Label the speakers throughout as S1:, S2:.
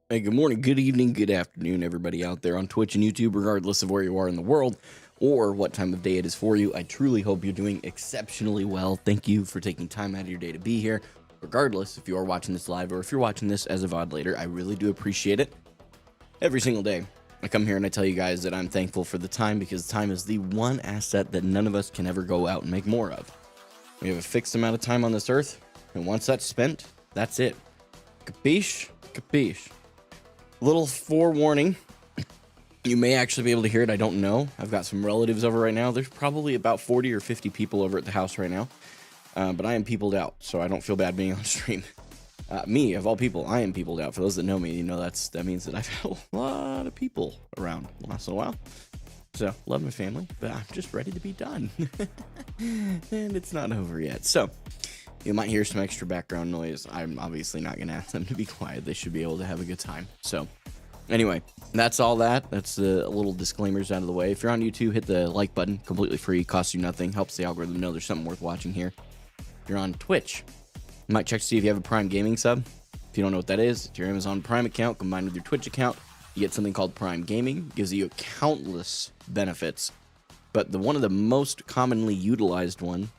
S1: Hey, good morning, good evening, good afternoon, everybody out there on Twitch and YouTube, regardless of where you are in the world or what time of day it is for you. I truly hope you're doing exceptionally well. Thank you for taking time out of your day to be here. Regardless if you are watching this live or if you're watching this as a VOD later, I really do appreciate it. Every single day, I come here and I tell you guys that I'm thankful for the time because time is the one asset that none of us can ever go out and make more of. We have a fixed amount of time on this earth, and once that's spent, that's it. Capiche? Capiche. Little forewarning, you may actually be able to hear it. I don't know. I've got some relatives over right now. There's probably about 40 or 50 people over at the house right now, but I am peopled out, so I don't feel bad being on stream. Me, of all people, I am peopled out. For those that know me, you know that means that I've had a lot of people around once in a while. So, love my family, but I'm just ready to be done. And it's not over yet. So, you might hear some extra background noise. I'm obviously not going to ask them to be quiet. They should be able to have a good time. So, anyway, that's all that. That's the little disclaimers out of the way. If you're on YouTube, hit the like button. Completely free. Costs you nothing. Helps the algorithm know there's something worth watching here. If you're on Twitch, you might check to see if you have a Prime Gaming sub. If you don't know what that is, it's your Amazon Prime account combined with your Twitch account. You get something called Prime Gaming. It gives you countless benefits. But one of the most commonly utilized one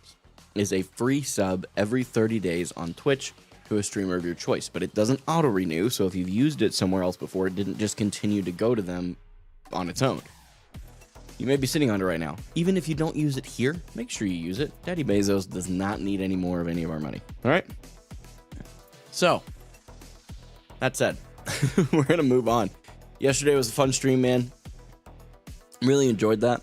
S1: is a free sub every 30 days on Twitch to a streamer of your choice, but it doesn't auto-renew, so if you've used it somewhere else before, it didn't just continue to go to them on its own. You may be sitting on it right now. Even if you don't use it here, make sure you use it. Daddy Bezos does not need any more of any of our money, all right? So, that said, we're going to move on. Yesterday was a fun stream, man. Really enjoyed that.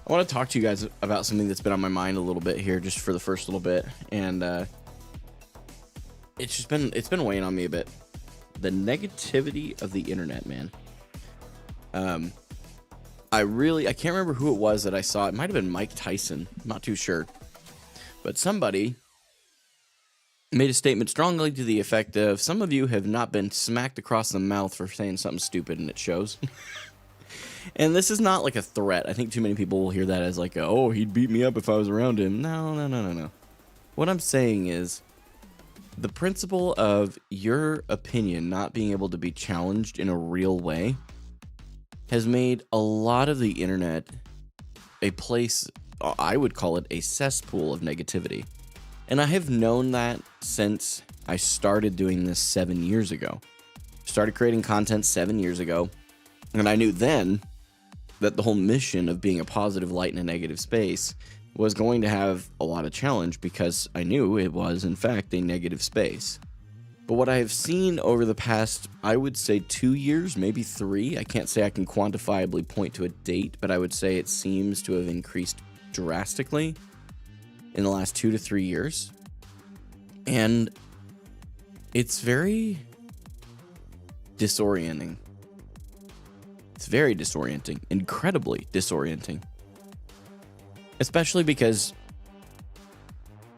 S1: I want to talk to you guys about something that's been on my mind a little bit here, just for the first little bit, and it's been weighing on me a bit. The negativity of the internet, man. I can't remember who it was that I saw. It might have been Mike Tyson. I'm not too sure, but somebody made a statement strongly to the effect of, "Some of you have not been smacked across the mouth for saying something stupid, and it shows." And this is not like a threat. I think too many people will hear that as like, oh, he'd beat me up if I was around him. No. What I'm saying is the principle of your opinion not being able to be challenged in a real way has made a lot of the internet a place, I would call it a cesspool of negativity. And I have known that since I started doing this 7 years ago. Started creating content 7 years ago. And I knew then that the whole mission of being a positive light in a negative space was going to have a lot of challenge because I knew it was, in fact, a negative space. But what I have seen over the past, I would say 2 years, maybe 3, I can't say I can quantifiably point to a date, but I would say it seems to have increased drastically in the last 2 to 3 years. And it's very disorienting. It's very disorienting, incredibly disorienting. Especially because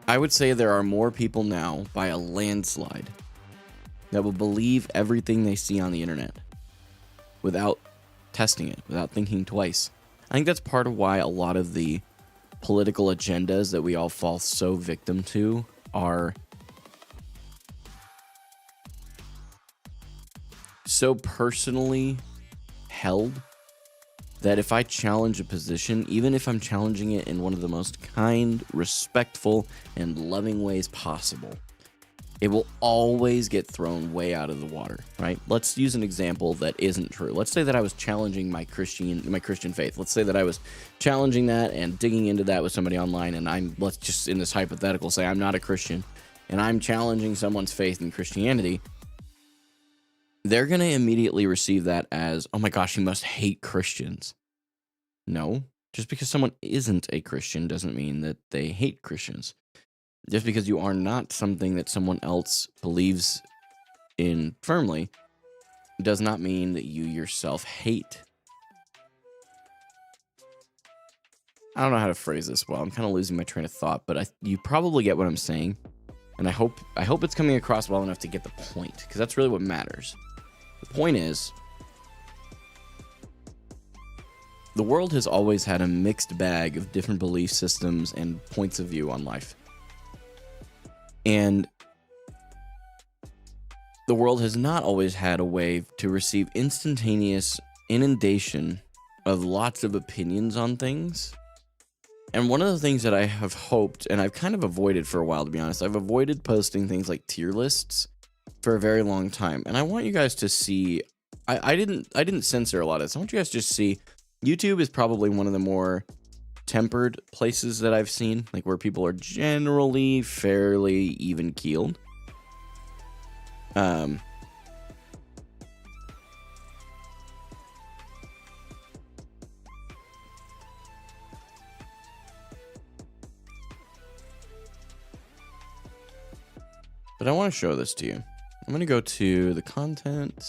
S1: I would say there are more people now, by a landslide, that will believe everything they see on the internet without testing it, without thinking twice. I think that's part of why a lot of the political agendas that we all fall so victim to are so personally held that if I challenge a position, even if I'm challenging it in one of the most kind, respectful, and loving ways possible, it will always get thrown way out of the water, right? Let's use an example that isn't true. Let's say that I was challenging my Christian faith. Let's say that I was challenging that and digging into that with somebody online, and let's just, in this hypothetical, say I'm not a Christian, and I'm challenging someone's faith in Christianity. They're going to immediately receive that as, oh my gosh, you must hate Christians. No, just because someone isn't a Christian doesn't mean that they hate Christians. Just because you are not something that someone else believes in firmly does not mean that you yourself hate. I don't know how to phrase this well. I'm kind of losing my train of thought, but you probably get what I'm saying. And I hope it's coming across well enough to get the point, because that's really what matters. The point is, the world has always had a mixed bag of different belief systems and points of view on life. And the world has not always had a way to receive instantaneous inundation of lots of opinions on things. And one of the things that I have hoped, and I've kind of avoided for a while, to be honest, I've avoided posting things like tier lists for a very long time. And I want you guys to see, I didn't censor a lot of this. I want you guys to just see, YouTube is probably one of the more tempered places that I've seen, like where people are generally fairly even keeled. But I want to show this to you. I'm going to go to the content.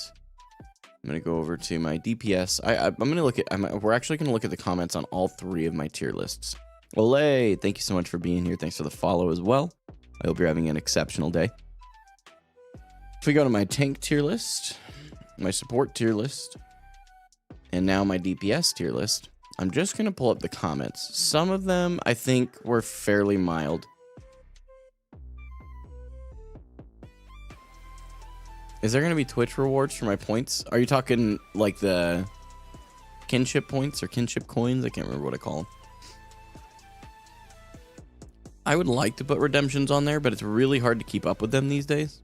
S1: I'm going to go over to my DPS. I'm going to look at, we're actually going to look at the comments on all 3 of my tier lists. Olay, thank you so much for being here. Thanks for the follow as well. I hope you're having an exceptional day. If we go to my tank tier list, my support tier list, and now my DPS tier list, I'm just going to pull up the comments. Some of them I think were fairly mild. Is there going to be Twitch rewards for my points? Are you talking like the kinship points or kinship coins? I can't remember what I call them. I would like to put redemptions on there, but it's really hard to keep up with them these days.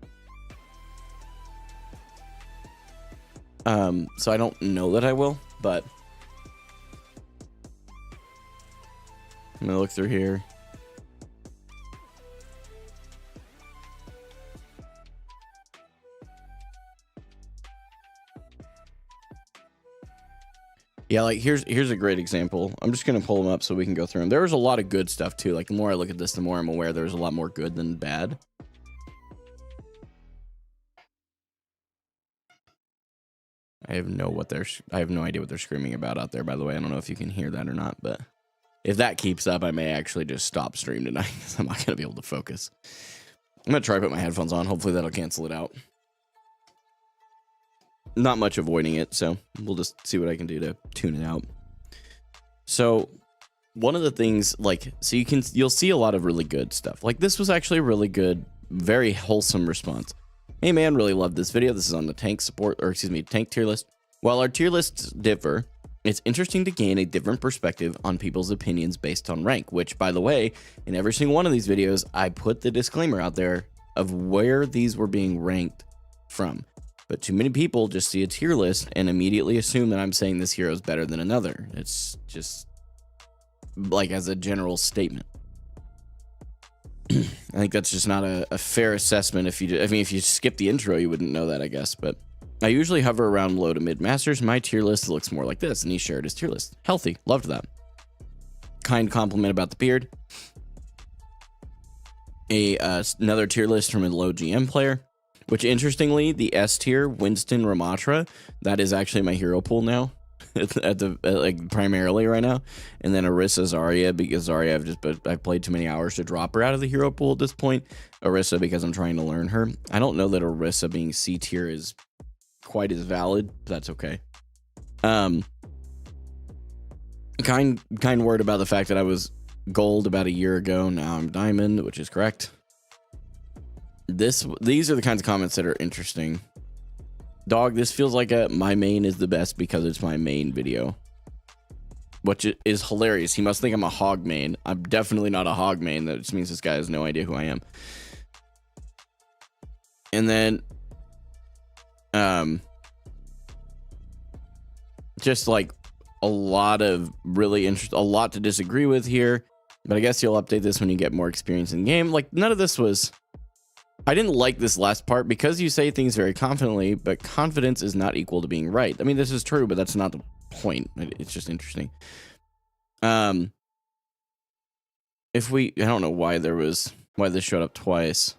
S1: So I don't know that I will, but I'm gonna look through here. Yeah, like here's a great example. I'm just gonna pull them up so we can go through them. There was a lot of good stuff too. Like the more I look at this, the more I'm aware there's a lot more good than bad. I have no idea what they're screaming about out there, by the way. I don't know if you can hear that or not, but if that keeps up, I may actually just stop stream tonight because I'm not gonna be able to focus. I'm gonna try to put my headphones on. Hopefully that'll cancel it out. Not much avoiding it, so we'll just see what I can do to tune it out. So one of the things, like, so you'll see a lot of really good stuff. Like this was actually a really good, very wholesome response. Hey man, really love this video. This is on the tank support, or excuse me, tank tier list. While our tier lists differ, it's interesting to gain a different perspective on people's opinions based on rank, which, by the way, in every single one of these videos, I put the disclaimer out there of where these were being ranked from. But too many people just see a tier list and immediately assume that I'm saying this hero is better than another. It's just like as a general statement. I think that's just not a fair assessment. If you skip the intro, you wouldn't know that, I guess. But I usually hover around low to mid masters. My tier list looks more like this, and he shared his tier list. Healthy, loved that. Kind compliment about the beard. Another tier list from a low GM player, which interestingly, the S tier, Winston, Ramattra, that is actually my hero pool now. Like primarily right now, and then Orisa, Zarya, because Zarya I've played too many hours to drop her out of the hero pool at this point. Orisa because I'm trying to learn her. I don't know that Orisa being C tier is quite as valid. But that's okay. Kind word about the fact that I was gold about a year ago. Now I'm diamond, which is correct. These are the kinds of comments that are interesting. Dog, this feels like my main is the best because it's my main video, which is hilarious. He must think I'm a hog main. I'm definitely not a hog main. That just means this guy has no idea who I am. And then, just like a lot of really a lot to disagree with here, but I guess you'll update this when you get more experience in the game. Like none of this was. I didn't like this last part because you say things very confidently, but confidence is not equal to being right. I mean, this is true, but that's not the point. It's just interesting. I don't know why this showed up twice.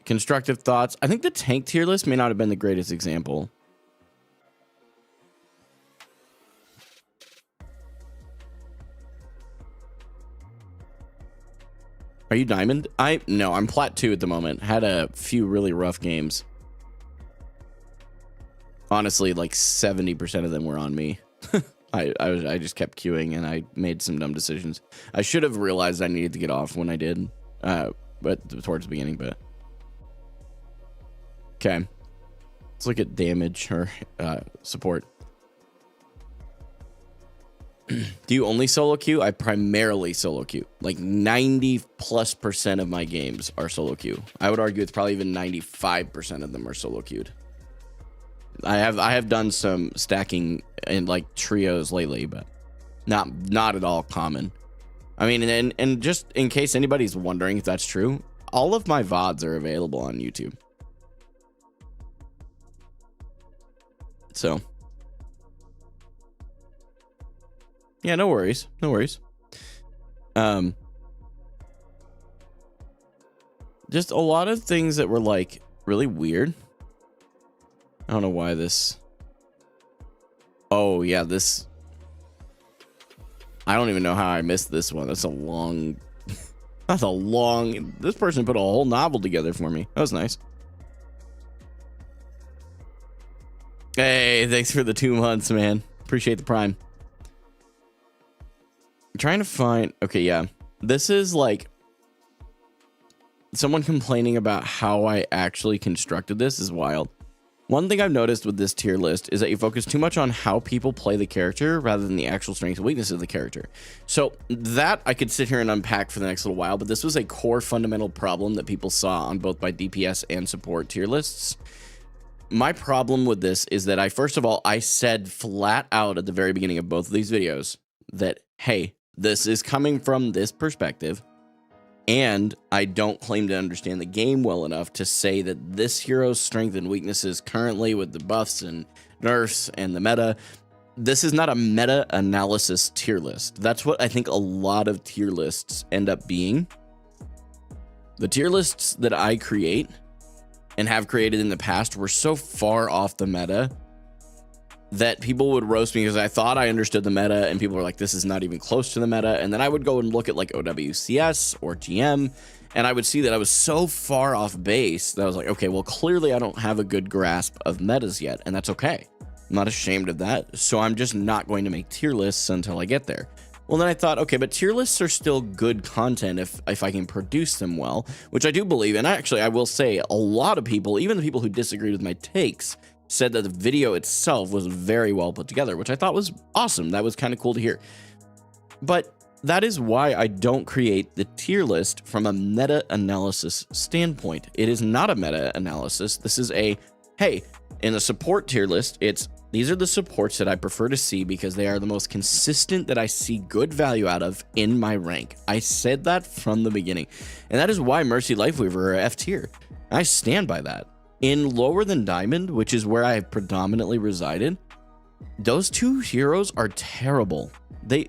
S1: Constructive thoughts. I think the tank tier list may not have been the greatest example. Are you diamond? No, I'm plat 2 at the moment. Had a few really rough games. Honestly, like 70% of them were on me. I just kept queuing and I made some dumb decisions. I should have realized I needed to get off when I did. but towards the beginning, but okay. Let's look at damage or support. Do you only solo queue? I primarily solo queue. Like 90+% of my games are solo queue. I would argue it's probably even 95% of them are solo queued. I have done some stacking in like trios lately, but not at all common. I mean, and just in case anybody's wondering if that's true, all of my VODs are available on YouTube. So yeah, no worries. No worries. Just a lot of things that were like really weird. I don't know why this. Oh yeah, this. I don't even know how I missed this one. That's a long. That's a long. This person put a whole novel together for me. That was nice. Hey, thanks for the 2 months, man. Appreciate the prime. I'm trying to find. Okay, yeah. This is like someone complaining about how I actually constructed this is wild. One thing I've noticed with this tier list is that you focus too much on how people play the character rather than the actual strengths and weaknesses of the character. So that I could sit here and unpack for the next little while, but this was a core fundamental problem that people saw on both my DPS and support tier lists. My problem with this is that first of all, I said flat out at the very beginning of both of these videos that, hey, this is coming from this perspective, and I don't claim to understand the game well enough to say that this hero's strength and weaknesses currently with the buffs and nerfs and the meta, this is not a meta analysis tier list. That's what I think a lot of tier lists end up being. The tier lists that I create and have created in the past were so far off the meta that people would roast me because I thought I understood the meta, and people were like, this is not even close to the meta. And then I would go and look at like OWCS or GM, and I would see that I was so far off base that I was like, okay, well, clearly I don't have a good grasp of metas yet, and that's okay. I'm not ashamed of that, so I'm just not going to make tier lists until I get there. Well, then I thought, okay, but tier lists are still good content if I can produce them well, which I do believe. And actually, I will say a lot of people, even the people who disagreed with my takes, said that the video itself was very well put together, which I thought was awesome. That was kind of cool to hear. But that is why I don't create the tier list from a meta-analysis standpoint. It is not a meta-analysis. This is a, hey, in the support tier list, these are the supports that I prefer to see because they are the most consistent that I see good value out of in my rank. I said that from the beginning. And that is why Mercy Lifeweaver are F tier. I stand by that. In lower than Diamond, which is where I have predominantly resided, those two heroes are terrible.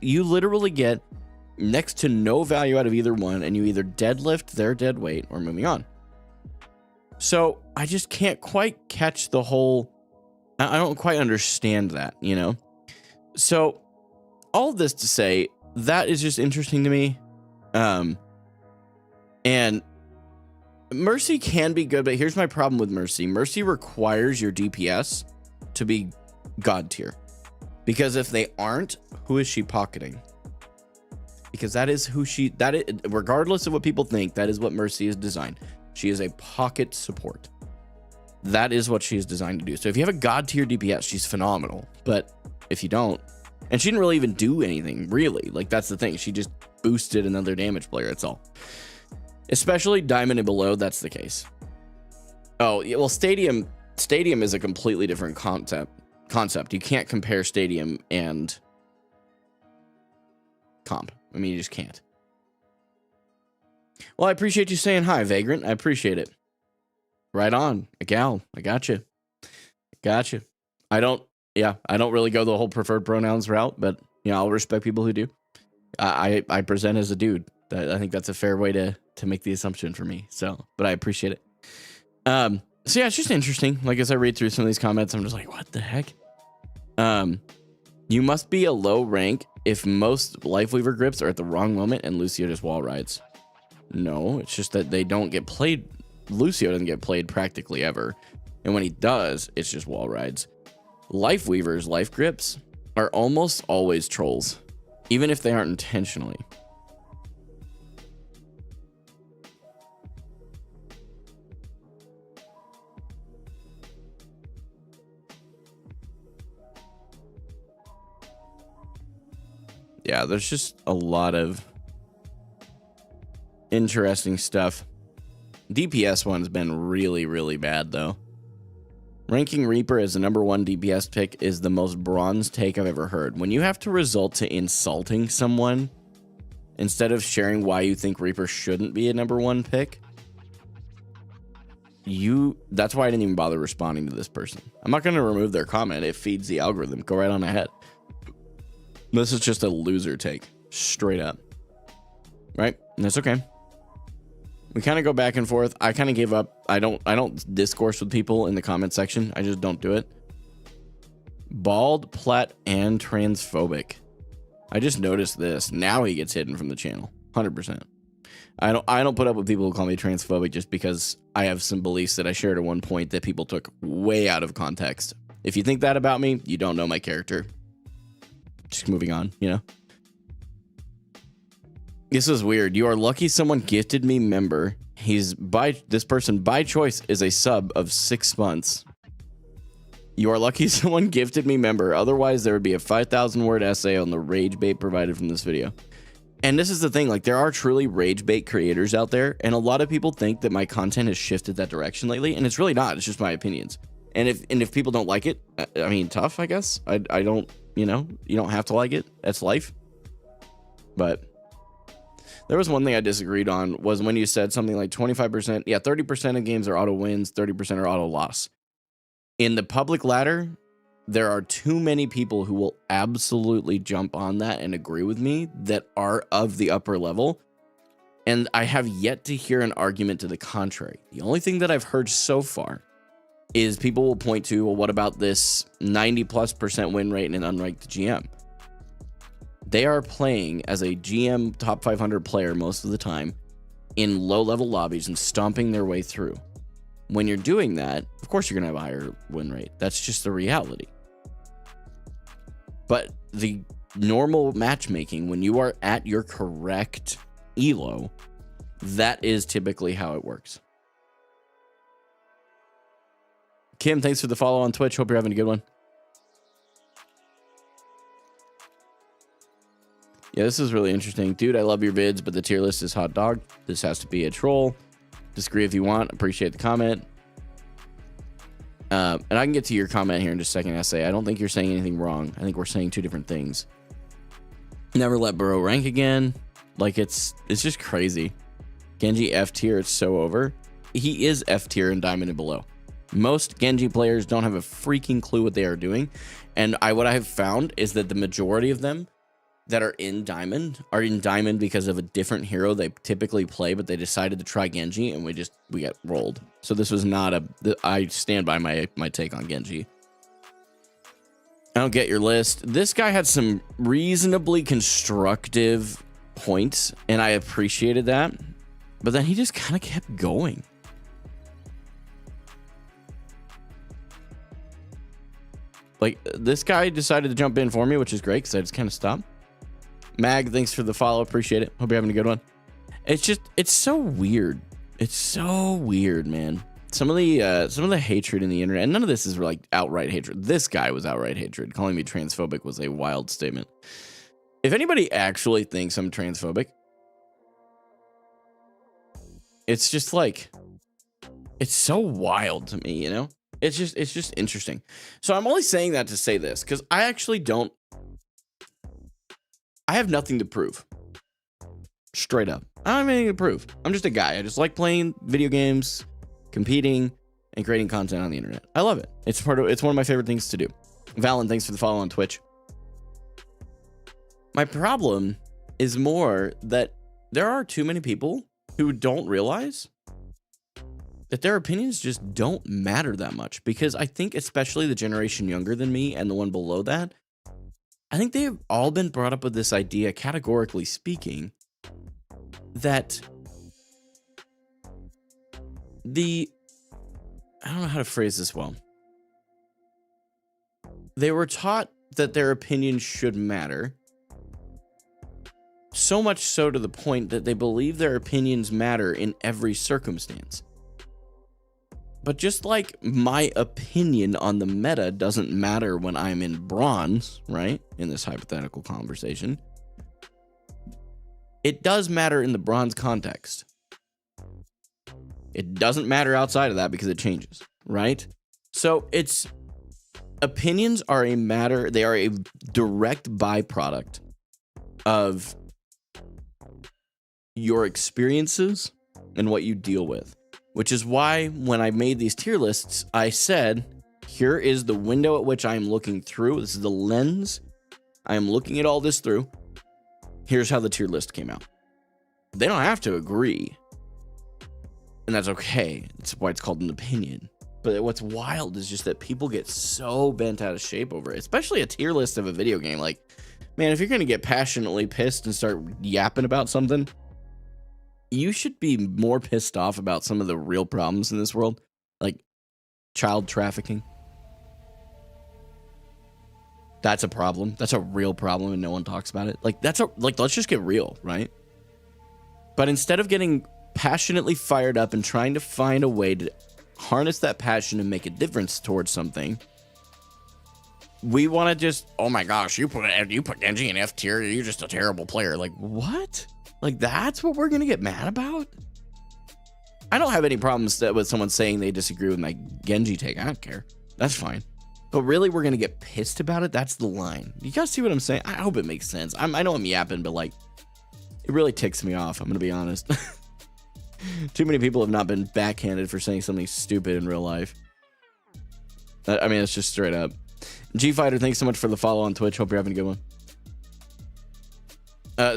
S1: You literally get next to no value out of either one, and you either deadlift their dead weight or moving on. So I just can't quite catch the whole... I don't quite understand that, you know? So all of this to say, that is just interesting to me. And Mercy can be good, but here's my problem with Mercy. Mercy requires your DPS to be God tier. Because if they aren't, who is she pocketing? Because that is who regardless of what people think, that is what Mercy is designed. She is a pocket support. That is what she is designed to do. So if you have a God tier DPS, she's phenomenal. But if you don't, and she didn't really even do anything, really. Like, that's the thing. She just boosted another damage player, that's all. Especially Diamond and below, that's the case. Oh, yeah, well, Stadium is a completely different concept. You can't compare Stadium and Comp. I mean, you just can't. Well, I appreciate you saying hi, Vagrant. I appreciate it. Right on, a gal. I got you. I don't really go the whole preferred pronouns route, but you know, I'll respect people who do. I present as a dude. I think that's a fair way to make the assumption for me. So, but I appreciate it. So yeah, it's just interesting. Like, as I read through some of these comments, I'm just like, what the heck? You must be a low rank if most Lifeweaver grips are at the wrong moment and Lucio just wall rides. No, it's just that they don't get played. Lucio doesn't get played practically ever, and when he does, it's just wall rides. Lifeweaver's life grips are almost always trolls, even if they aren't intentionally. Yeah, there's just a lot of interesting stuff. DPS one's been really, really bad, though. Ranking Reaper as the #1 DPS pick is the most bronze take I've ever heard. When you have to resort to insulting someone instead of sharing why you think Reaper shouldn't be a #1 pick, that's why I didn't even bother responding to this person. I'm not going to remove their comment. It feeds the algorithm. Go right on ahead. This is just a loser take, straight up. Right? And that's okay. We kind of go back and forth. I kind of gave up. I don't discourse with people in the comment section. I just don't do it. Bald, plat, and transphobic. I just noticed this. Now he gets hidden from the channel. 100%. I don't put up with people who call me transphobic just because I have some beliefs that I shared at one point that people took way out of context. If you think that about me, you don't know my character. Just moving on, you know? This is weird. You are lucky someone gifted me member. This person by choice is a sub of 6 months. You are lucky someone gifted me member. Otherwise, there would be a 5,000 word essay on the rage bait provided from this video. And this is the thing, like, there are truly rage bait creators out there, and a lot of people think that my content has shifted that direction lately, and it's really not. It's just my opinions. And if people don't like it, I mean, tough, I guess. I don't, you know, you don't have to like it. That's life. But there was one thing I disagreed on, was when you said something like 25%. Yeah, 30% of games are auto wins, 30% are auto loss. In the public ladder, there are too many people who will absolutely jump on that and agree with me that are of the upper level. And I have yet to hear an argument to the contrary. The only thing that I've heard so far is people will point to, well, what about this 90+% win rate in an unranked GM? They are playing as a GM top 500 player most of the time in low-level lobbies and stomping their way through. When you're doing that, of course you're going to have a higher win rate. That's just the reality. But the normal matchmaking, when you are at your correct elo, that is typically how it works. Kim, thanks for the follow on Twitch. Hope you're having a good one. Yeah, this is really interesting. Dude, I love your vids, but the tier list is hot dog. This has to be a troll. Disagree if you want. Appreciate the comment. And I can get to your comment here in just a second, essay. I don't think you're saying anything wrong. I think we're saying two different things. Never let Burrow rank again. Like, it's just crazy. Genji F tier, it's so over. He is F tier in Diamond and below. Most Genji players don't have a freaking clue what they are doing. And what I have found is that the majority of them that are in Diamond because of a different hero they typically play, but they decided to try Genji, and we got rolled. So this was not I stand by my take on Genji. I don't get your list. This guy had some reasonably constructive points, and I appreciated that. But then he just kind of kept going. Like, this guy decided to jump in for me, which is great because I just kind of stopped. Mag, thanks for the follow. Appreciate it. Hope you're having a good one. It's so weird. It's so weird, man. Some of the hatred in the internet, and none of this is like outright hatred. This guy was outright hatred. Calling me transphobic was a wild statement. If anybody actually thinks I'm transphobic, it's just like, it's so wild to me, you know? It's just interesting. So I'm only saying that to say this, because I have nothing to prove. Straight up. I don't have anything to prove. I'm just a guy. I just like playing video games, competing, and creating content on the internet. I love it. It's one of my favorite things to do. Valen, thanks for the follow on Twitch. My problem is more that there are too many people who don't realize that their opinions just don't matter that much, because I think especially the generation younger than me and the one below that, I think they have all been brought up with this idea, categorically speaking, that I don't know how to phrase this well. They were taught that their opinions should matter, so much so to the point that they believe their opinions matter in every circumstance. But just like my opinion on the meta doesn't matter when I'm in bronze, right? In this hypothetical conversation, It does matter in the bronze context. It doesn't matter outside of that because it changes, right? So opinions are a matter, they are a direct byproduct of your experiences and what you deal with, which is why when I made these tier lists, I said, here is the window at which I am looking through. This is the lens I am looking at all this through. Here's how the tier list came out. They don't have to agree. And that's okay. That's why it's called an opinion. But what's wild is just that people get so bent out of shape over it, especially a tier list of a video game. Like, man, if you're going to get passionately pissed and start yapping about something, you should be more pissed off about some of the real problems in this world, like child trafficking. That's a problem. That's a real problem and no one talks about it. Like, let's just get real, right? But instead of getting passionately fired up and trying to find a way to harness that passion and make a difference towards something, we want to just, oh my gosh, you put Genji in F tier, you're just a terrible player. Like, what? Like, that's what we're gonna get mad about? I don't have any problems with someone saying they disagree with my Genji take. I don't care. That's fine. But really, we're gonna get pissed about it? That's the line. You guys see what I'm saying? I hope it makes sense. I know I'm yapping, but like, it really ticks me off. I'm gonna be honest. Too many people have not been backhanded for saying something stupid in real life. I mean, it's just straight up. G-Fighter, thanks so much for the follow on Twitch. Hope you're having a good one.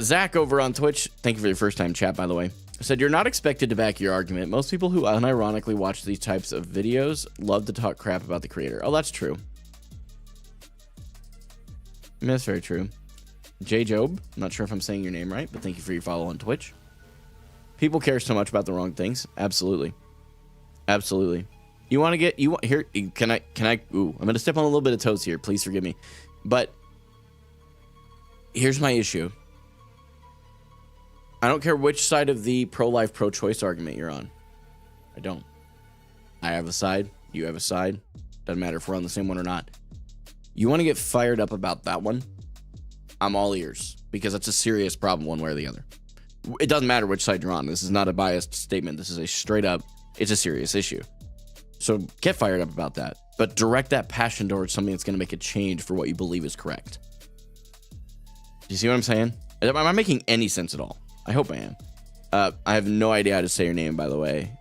S1: Zach over on Twitch, thank you for your first time chat, by the way. Said, you're not expected to back your argument. Most people who unironically watch these types of videos love to talk crap about the creator. Oh, that's true. I mean, that's very true. J Job, I'm not sure if I'm saying your name right, but thank you for your follow on Twitch. People care so much about the wrong things. Absolutely. Absolutely. You want to get, here, can I, ooh, I'm going to step on a little bit of toes here. Please forgive me. But here's my issue. I don't care which side of the pro-life, pro-choice argument you're on. I don't. I have a side. You have a side. Doesn't matter if we're on the same one or not. You want to get fired up about that one? I'm all ears, because that's a serious problem one way or the other. It doesn't matter which side you're on. This is not a biased statement. This is a straight up, it's a serious issue. So get fired up about that, but direct that passion towards something that's going to make a change for what you believe is correct. Do you see what I'm saying? Am I making any sense at all? I hope I am. I have no idea how to say your name, by the way,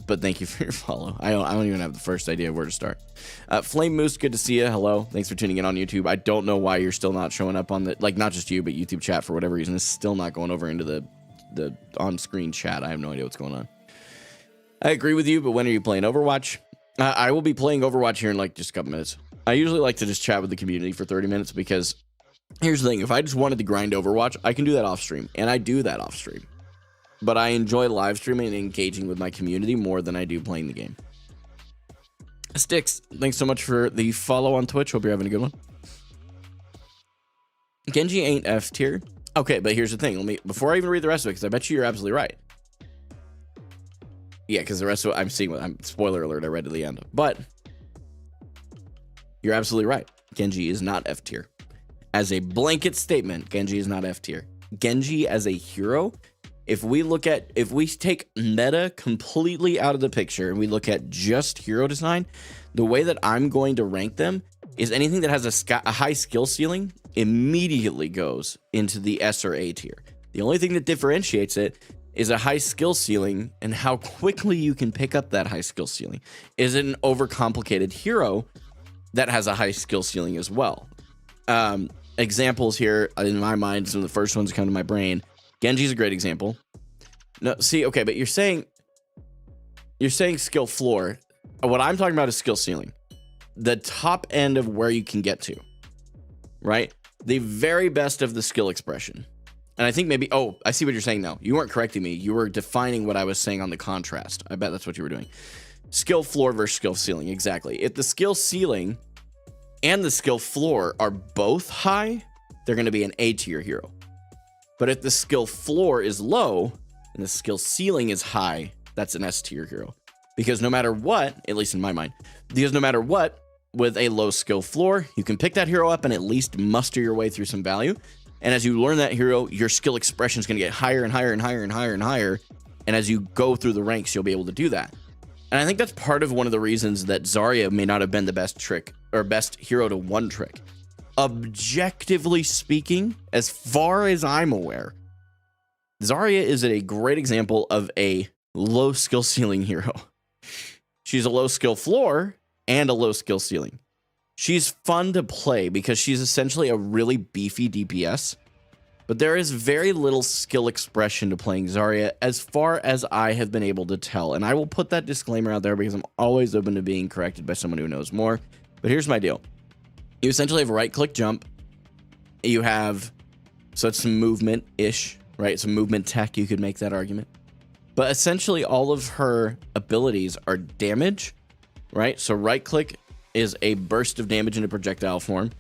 S1: but thank you for your follow. I don't even have the first idea of where to start. Flame Moose, good to see you. Hello. Thanks for tuning in on YouTube. I don't know why you're still not showing up on the, like, not just you, but YouTube chat for whatever reason is still not going over into the on-screen chat. I have no idea what's going on. I agree with you, but when are you playing Overwatch? I will be playing Overwatch here in like just a couple minutes. I usually like to just chat with the community for 30 minutes because here's the thing. If I just wanted to grind Overwatch, I can do that off stream, and I do that off stream. But I enjoy live streaming and engaging with my community more than I do playing the game. Sticks, thanks so much for the follow on Twitch. Hope you're having a good one. Genji ain't F tier. Okay, but here's the thing. Before I even read the rest of it, because I bet you're absolutely right. Yeah, because the rest of it, I'm seeing, spoiler alert, I read to the end. But you're absolutely right. Genji is not F tier. As a blanket statement, Genji is not F tier. Genji as a hero, if we take meta completely out of the picture and we look at just hero design, the way that I'm going to rank them is anything that has a high skill ceiling immediately goes into the S or A tier. The only thing that differentiates it is a high skill ceiling and how quickly you can pick up that high skill ceiling. Is it an overcomplicated hero that has a high skill ceiling as well? Examples here in my mind, some of the first ones that come to my brain. Genji's a great example. No, see, okay, but you're saying skill floor. What I'm talking about is skill ceiling. The top end of where you can get to, right? The very best of the skill expression. And I think maybe, oh, I see what you're saying now. You weren't correcting me. You were defining what I was saying on the contrast. I bet that's what you were doing. Skill floor versus skill ceiling, exactly. If the skill ceiling and the skill floor are both high, they're going to be an A tier hero. But if the skill floor is low and the skill ceiling is high, that's an S tier hero. Because no matter what, at least in my mind, because no matter what, with a low skill floor, you can pick that hero up and at least muster your way through some value. And as you learn that hero, your skill expression is going to get higher and higher and higher and higher and higher. And as you go through the ranks, you'll be able to do that. And I think that's part of one of the reasons that Zarya may not have been the best trick or best hero to one trick. Objectively speaking, as far as I'm aware, Zarya is a great example of a low skill ceiling hero. She's a low skill floor and a low skill ceiling. She's fun to play because she's essentially a really beefy DPS, but there is very little skill expression to playing Zarya as far as I have been able to tell. And I will put that disclaimer out there because I'm always open to being corrected by someone who knows more. But here's my deal. You essentially have a right-click jump. You have, so it's some movement-ish, right? Some movement tech, you could make that argument. But essentially all of her abilities are damage, right? So right-click is a burst of damage in a projectile form.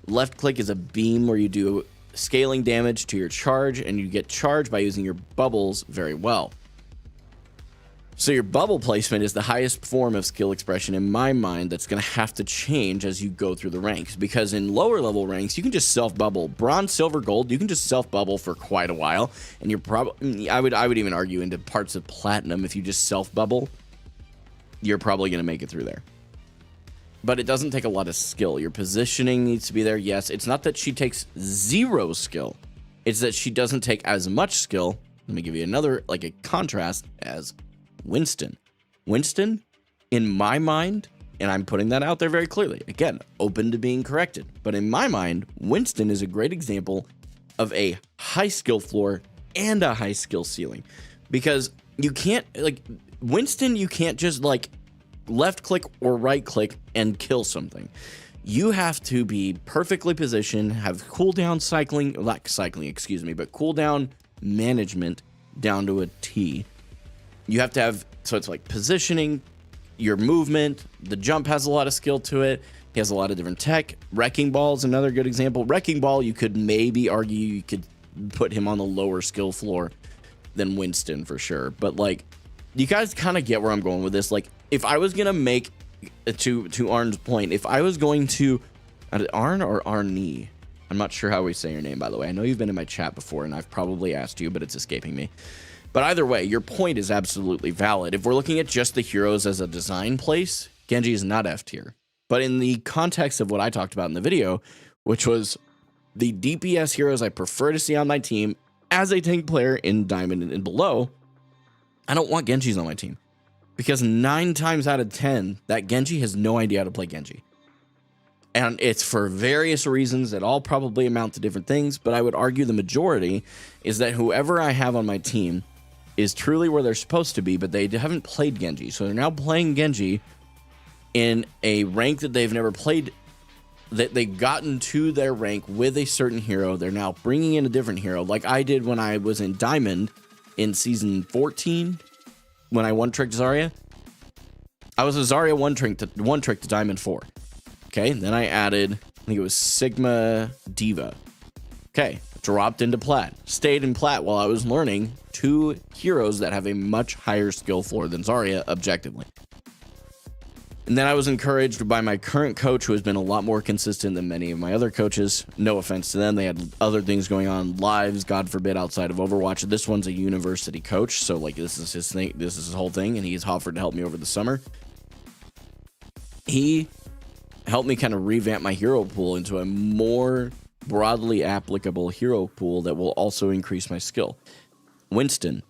S1: Left-click is a beam where you do scaling damage to your charge, and you get charged by using your bubbles very well. So your bubble placement is the highest form of skill expression in my mind that's going to have to change as you go through the ranks, because in lower level ranks you can just self bubble. Bronze, silver, gold, you can just self bubble for quite a while, and you're probably, I would even argue into parts of platinum, if you just self bubble, you're probably going to make it through there. But it doesn't take a lot of skill. Your positioning needs to be there. Yes, it's not that she takes zero skill. It's that she doesn't take as much skill. Let me give you another, like a contrast, as Winston. Winston, in my mind, and I'm putting that out there very clearly, again, open to being corrected, but in my mind, Winston is a great example of a high skill floor and a high skill ceiling, because you can't, like, Winston, you can't just like left click or right click and kill something. You have to be perfectly positioned, have cooldown cycling, not cycling, excuse me, but cooldown management down to a T. You have to have, so it's like positioning, your movement, the jump has a lot of skill to it. He has a lot of different tech. Wrecking Ball is another good example. Wrecking Ball, you could maybe argue you could put him on the lower skill floor than Winston for sure. But like, you guys kind of get where I'm going with this. Like, if I was going to make, to Arn's point, if I was going to, Arn or Arnie? I'm not sure how we say your name, by the way. I know you've been in my chat before, and I've probably asked you, but it's escaping me. But either way, your point is absolutely valid. If we're looking at just the heroes as a design place, Genji is not F tier. But in the context of what I talked about in the video, which was the DPS heroes I prefer to see on my team as a tank player in Diamond and below, I don't want Genjis on my team. Because 9 times out of 10, that Genji has no idea how to play Genji. And it's for various reasons that all probably amount to different things, but I would argue the majority is that whoever I have on my team is truly where they're supposed to be, but they haven't played Genji. So they're now playing Genji in a rank that they've never played, that they've gotten to their rank with a certain hero. They're now bringing in a different hero, like I did when I was in Diamond in season 14, when I one-tricked Zarya. I was a Zarya one-trick to Diamond 4. Okay, then I added, I think it was Sigma Diva. Okay, dropped into Plat. Stayed in Plat while I was learning 2 heroes that have a much higher skill floor than Zarya, objectively. And then I was encouraged by my current coach, who has been a lot more consistent than many of my other coaches. No offense to them. They had other things going on, lives, God forbid, outside of Overwatch. This one's a university coach, so like this is his thing. This is his whole thing, and he's offered to help me over the summer. He helped me kind of revamp my hero pool into a more broadly applicable hero pool that will also increase my skill. Winston,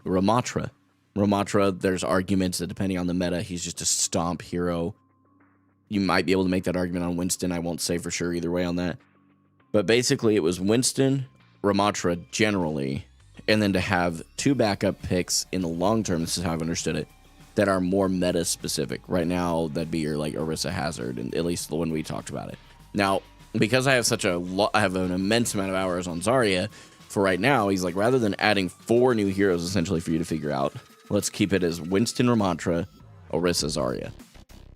S1: Ramattra. Ramattra, there's arguments that depending on the meta, he's just a stomp hero. You might be able to make that argument on Winston. I won't say for sure either way on that. But basically, it was Winston, Ramattra generally, and then to have 2 backup picks in the long term, this is how I've understood it, that are more meta specific. Right now, that'd be your like Orisa Hazard, and at least the one we talked about it. Now, because I have I have an immense amount of hours on Zarya, for right now, he's like, rather than adding 4 new heroes essentially for you to figure out, let's keep it as Winston, Ramattra, Orisa, Zarya.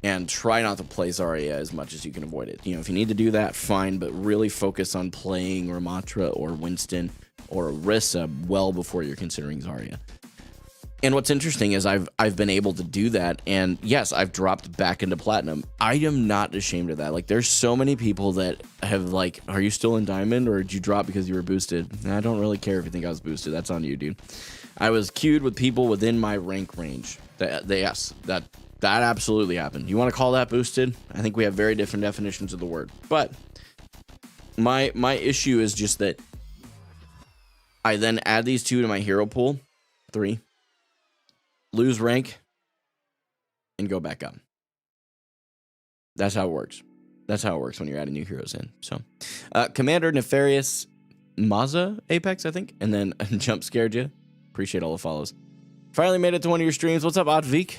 S1: And try not to play Zarya as much as you can avoid it. You know, if you need to do that, fine, but really focus on playing Ramattra or Winston or Orisa well before you're considering Zarya. And what's interesting is I've been able to do that, and yes, I've dropped back into platinum. I am not ashamed of that. Like, there's so many people that have like, are you still in diamond, or did you drop because you were boosted? And I don't really care if you think I was boosted. That's on you, dude. I was queued with people within my rank range. Yes, that absolutely happened. You want to call that boosted? I think we have very different definitions of the word. But my issue is just that I then add these two to my hero pool, 3. Lose rank, and go back up. That's how it works. That's how it works when you're adding new heroes in. So, Commander Nefarious Maza Apex, I think, and then Jump Scared you. Appreciate all the follows. Finally made it to one of your streams. What's up, Oddvik?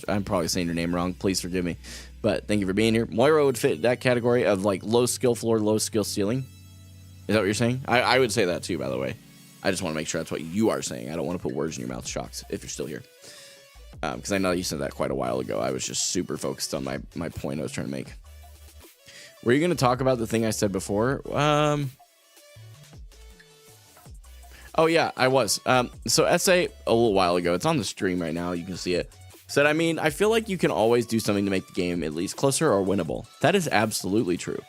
S1: I'm probably saying your name wrong. Please forgive me. But thank you for being here. Moira would fit that category of like low skill floor, low skill ceiling. Is that what you're saying? I would say that too, by the way. I just want to make sure that's what you are saying. I don't want to put words in your mouth, Shocks, if you're still here. Because I know you said that quite a while ago. I was just super focused on my point I was trying to make. Were you going to talk about the thing I said before? Oh, yeah, I was. So Essay, a little while ago, it's on the stream right now. You can see it. Said, I mean, I feel like you can always do something to make the game at least closer or winnable. That is absolutely true.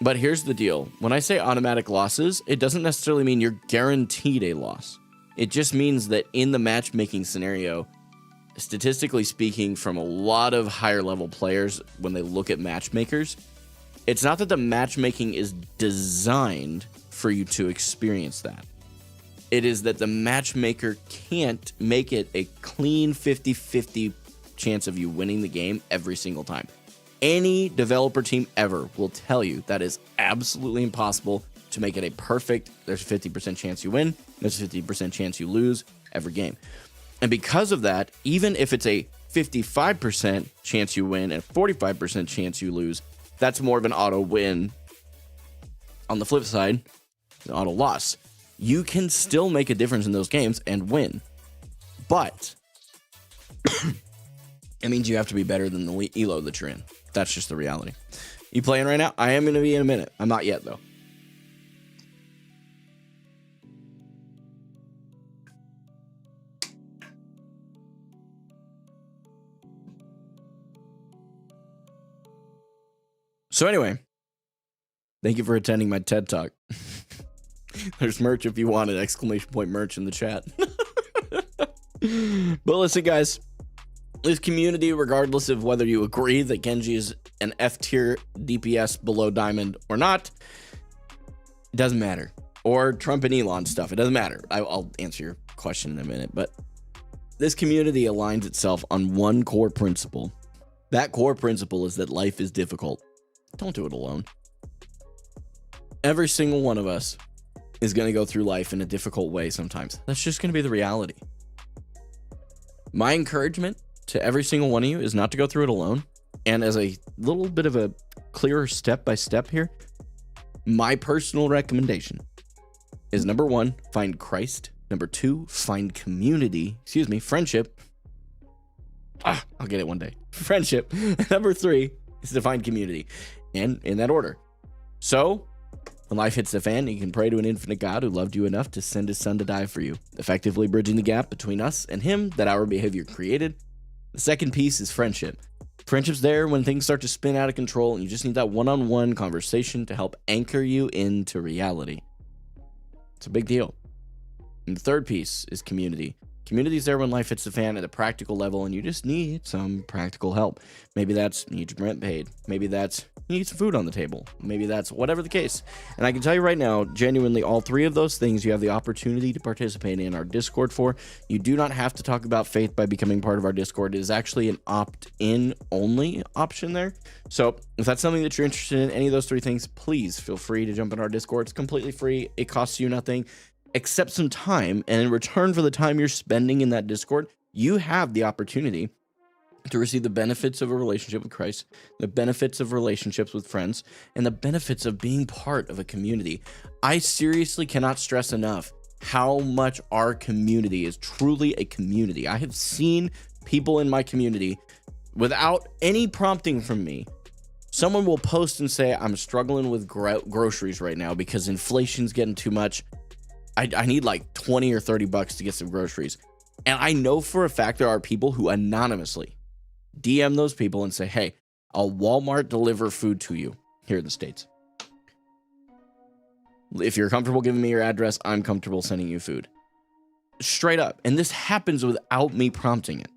S1: But here's the deal. When I say automatic losses, it doesn't necessarily mean you're guaranteed a loss. It just means that in the matchmaking scenario, statistically speaking, from a lot of higher level players, when they look at matchmakers, it's not that the matchmaking is designed for you to experience that. It is that the matchmaker can't make it a clean 50-50 chance of you winning the game every single time. Any developer team ever will tell you that is absolutely impossible to make it a perfect, there's a 50% chance you win, there's a 50% chance you lose every game. And because of that, even if it's a 55% chance you win and 45% chance you lose, that's more of an auto win. On the flip side, an auto loss. You can still make a difference in those games and win. But it means you have to be better than the elo that you're in. That's just the reality. You playing right now? I am going to be in a minute. I'm not yet, though. So anyway, thank you for attending my TED Talk. There's merch if you want it, exclamation point merch in the chat. But listen, guys, this community, regardless of whether you agree that Genji is an F tier DPS below diamond or not, it doesn't matter. Or Trump and Elon stuff, it doesn't matter. I'll answer your question in a minute, but this community aligns itself on one core principle. That core principle is that life is difficult. Don't do it alone. Every single one of us is going to go through life in a difficult way sometimes. That's just going to be the reality. My encouragement to every single one of you is not to go through it alone. And as a little bit of a clearer step-by-step here, my personal recommendation is number 1, find Christ. Number 2, find community. Excuse me, friendship. I'll get it one day. Friendship. Number 3 is to find community. And in that order. So, when life hits the fan, you can pray to an infinite God who loved you enough to send his son to die for you, effectively bridging the gap between us and him that our behavior created. The second piece is friendship. Friendship's there when things start to spin out of control and you just need that one-on-one conversation to help anchor you into reality. It's a big deal. And the third piece is community. Community's there when life hits the fan at a practical level and you just need some practical help. Maybe that's you need your rent paid. Maybe that's you need some food on the table. Maybe that's whatever the case. And I can tell you right now, genuinely, all 3 of those things you have the opportunity to participate in our Discord for. You do not have to talk about faith by becoming part of our Discord. It is actually an opt-in only option there. So if that's something that you're interested in, any of those 3 things, please feel free to jump in our Discord. It's completely free. It costs you nothing except some time. And in return for the time you're spending in that Discord, you have the opportunity to receive the benefits of a relationship with Christ, the benefits of relationships with friends, and the benefits of being part of a community. I seriously cannot stress enough how much our community is truly a community. I have seen people in my community without any prompting from me. Someone will post and say, I'm struggling with groceries right now because inflation's getting too much. I need like 20 or 30 bucks to get some groceries. And I know for a fact there are people who anonymously DM those people and say, hey, I'll Walmart deliver food to you here in the States. If you're comfortable giving me your address, I'm comfortable sending you food. Straight up. And this happens without me prompting it.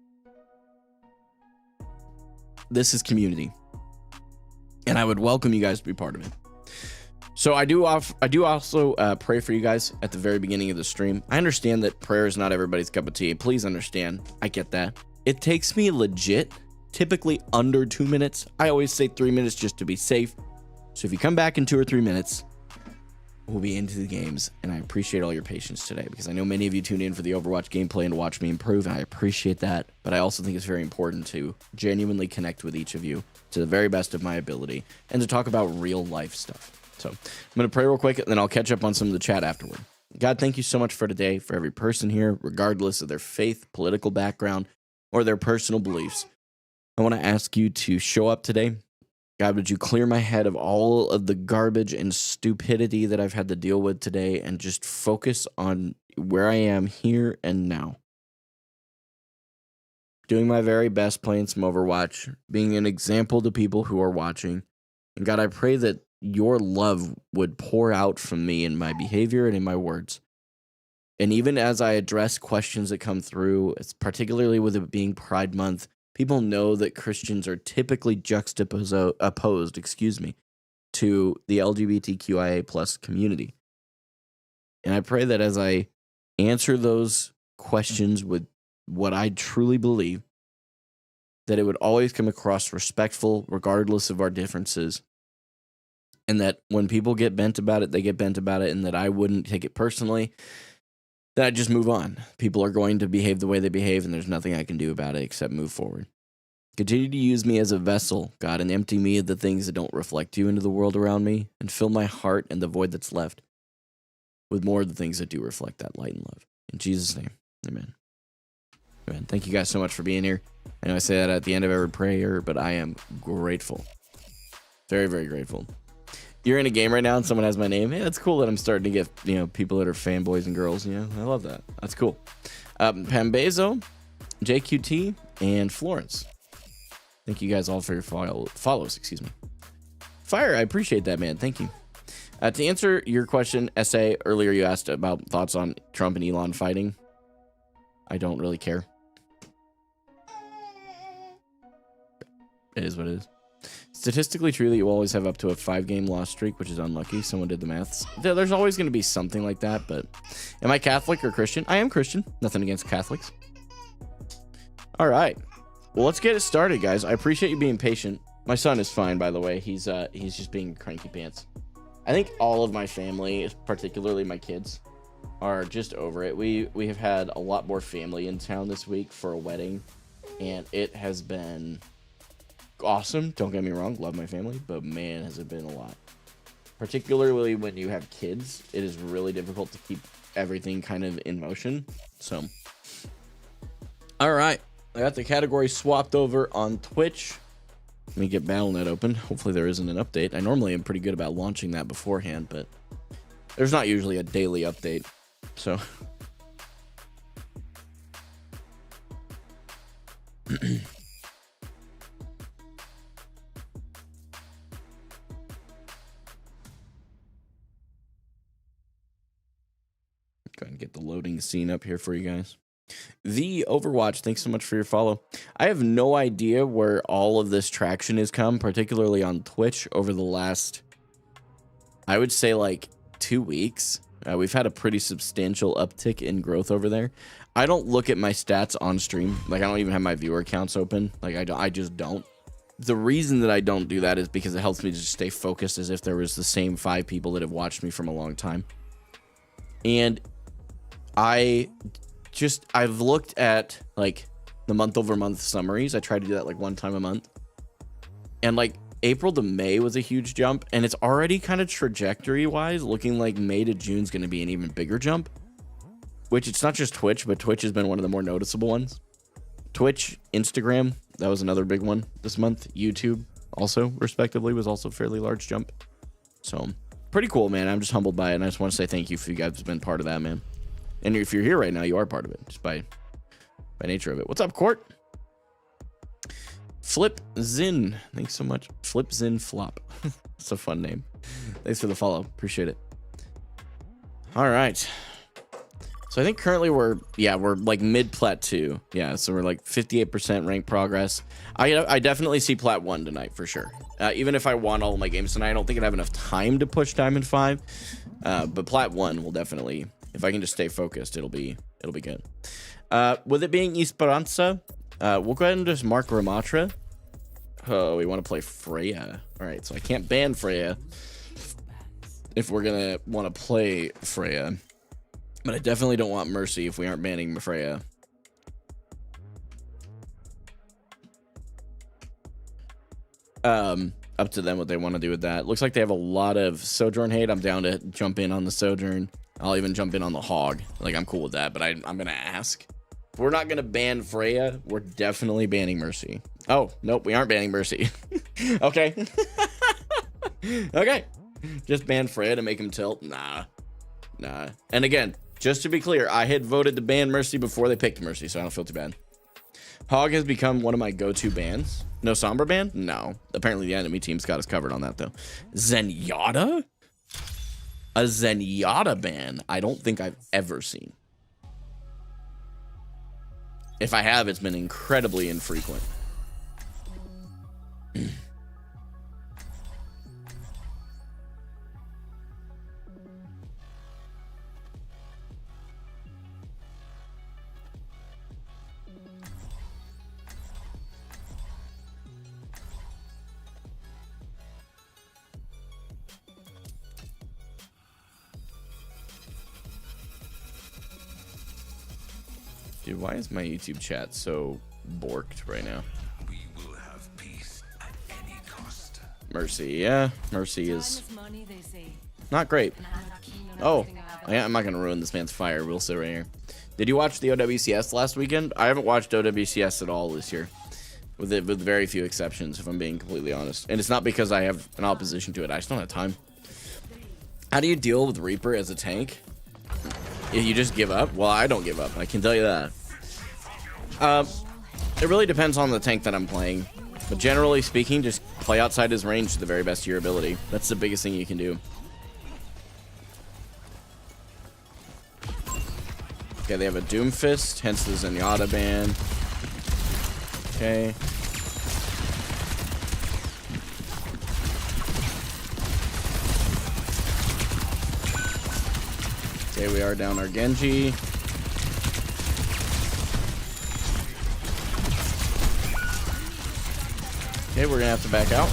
S1: This is community. And I would welcome you guys to be part of it. So I do also pray for you guys at the very beginning of the stream. I understand that prayer is not everybody's cup of tea. Please understand. I get that. It takes me legit, typically under 2 minutes. I always say 3 minutes just to be safe. So if you come back in 2 or 3 minutes, we'll be into the games. And I appreciate all your patience today because I know many of you tuned in for the Overwatch gameplay and to watch me improve. And I appreciate that. But I also think it's very important to genuinely connect with each of you to the very best of my ability and to talk about real life stuff. So I'm going to pray real quick and then I'll catch up on some of the chat afterward. God, thank you so much for today, for every person here, regardless of their faith, political background, or their personal beliefs. I want to ask you to show up today. God, would you clear my head of all of the garbage and stupidity that I've had to deal with today and just focus on where I am here and now. Doing my very best, playing some Overwatch, being an example to people who are watching. And God, I pray that your love would pour out from me in my behavior and in my words. And even as I address questions that come through, particularly with it being Pride Month, people know that Christians are typically opposed, to the LGBTQIA plus community. And I pray that as I answer those questions with what I truly believe, that it would always come across respectful, regardless of our differences. And that when people get bent about it, they get bent about it, and that I wouldn't take it personally, that I just move on. People are going to behave the way they behave, and there's nothing I can do about it except move forward. Continue to use me as a vessel, God, and empty me of the things that don't reflect you into the world around me, and fill my heart and the void that's left with more of the things that do reflect that light and love. In Jesus' name, amen. Amen. Thank you guys so much for being here. I know I say that at the end of every prayer, but I am grateful. Very, very grateful. You're in a game right now and someone has my name. Hey, that's cool that I'm starting to get, people that are fanboys and girls. I love that. That's cool. Pambezo, JQT, and Florence. Thank you guys all for your follows. Fire, I appreciate that, man. Thank you. To answer your question, SA, earlier you asked about thoughts on Trump and Elon fighting. I don't really care. It is what it is. Statistically true that you always have up to a 5-game loss streak, which is unlucky. Someone did the maths. There's always going to be something like that, but am I Catholic or Christian? I am Christian. Nothing against Catholics. All right. Well, let's get it started, guys. I appreciate you being patient. My son is fine, by the way. He's just being cranky pants. I think all of my family, particularly my kids, are just over it. We have had a lot more family in town this week for a wedding, and it has been awesome. Don't get me wrong, love my family, but man, has it been a lot. Particularly when you have kids, it is really difficult to keep everything kind of in motion. So, all right, I got the category swapped over on Twitch. Let me get BattleNet open. Hopefully there isn't an update. I normally am pretty good about launching that beforehand, but there's not usually a daily update. So go ahead and get the loading scene up here for you guys. The Overwatch, thanks so much for your follow. I have no idea where all of this traction has come, particularly on Twitch over the last, I would say, like 2 weeks. We've had a pretty substantial uptick in growth over there. I don't look at my stats on stream. Like, I don't even have my viewer accounts open. Like, I just don't. The reason that I don't do that is because it helps me to just stay focused as if there was the same 5 people that have watched me from a long time. And I've looked at like the month over month summaries. I try to do that like 1 time a month. And like April to May was a huge jump, and it's already kind of trajectory wise looking like May to June is going to be an even bigger jump, which it's not just Twitch, but Twitch has been one of the more noticeable ones. Twitch, Instagram, that was another big one this month. YouTube also respectively was also a fairly large jump. So pretty cool, man. I'm just humbled by it. And I just want to say thank you for you guys who've been part of that, man. And if you're here right now, you are part of it just by by nature of it. What's up, Court? Flip Zin. Thanks so much. Flip Zin Flop. It's a fun name. Thanks for the follow. Appreciate it. All right. So I think currently we're like mid plat 2. Yeah, so we're like 58% rank progress. I definitely see plat 1 tonight for sure. Even if I won all of my games tonight, I don't think I'd have enough time to push diamond 5. But plat 1 will definitely, if I can just stay focused, it'll be good. With it being Esperança, we'll go ahead and just mark Ramattra. Oh, we want to play Freya. All right, so I can't ban Freya if we're gonna want to play Freya. But I definitely don't want Mercy if we aren't banning Freya. Up to them what they want to do with that. Looks like they have a lot of Sojourn hate. I'm down to jump in on the Sojourn. I'll even jump in on the Hog. Like, I'm cool with that, but I'm going to ask. If we're not going to ban Freya, we're definitely banning Mercy. Oh, nope, we aren't banning Mercy. Okay. Okay. Just ban Freya to make him tilt? Nah. And again, just to be clear, I had voted to ban Mercy before they picked Mercy, so I don't feel too bad. Hog has become one of my go-to bans. No Sombra ban? No. Apparently the enemy team's got us covered on that, though. Zenyatta? A Zenyatta ban? I don't think I've ever seen. If I have, it's been incredibly infrequent. Dude, why is my YouTube chat so borked right now?
S2: We will have peace at any cost.
S1: Mercy, yeah. Mercy is not great. Oh, yeah, I'm not going to ruin this man's fire. We'll sit right here. Did you watch the OWCS last weekend? I haven't watched OWCS at all this year. With very few exceptions, if I'm being completely honest. And it's not because I have an opposition to it. I just don't have time. How do you deal with Reaper as a tank? You just give up? Well, I don't give up. I can tell you that. It really depends on the tank that I'm playing. But generally speaking, just play outside his range to the very best of your ability. That's the biggest thing you can do. Okay, they have a Doomfist, hence the Zenyatta ban. Okay. Okay, we are down our Genji. Okay, we're gonna have to back out.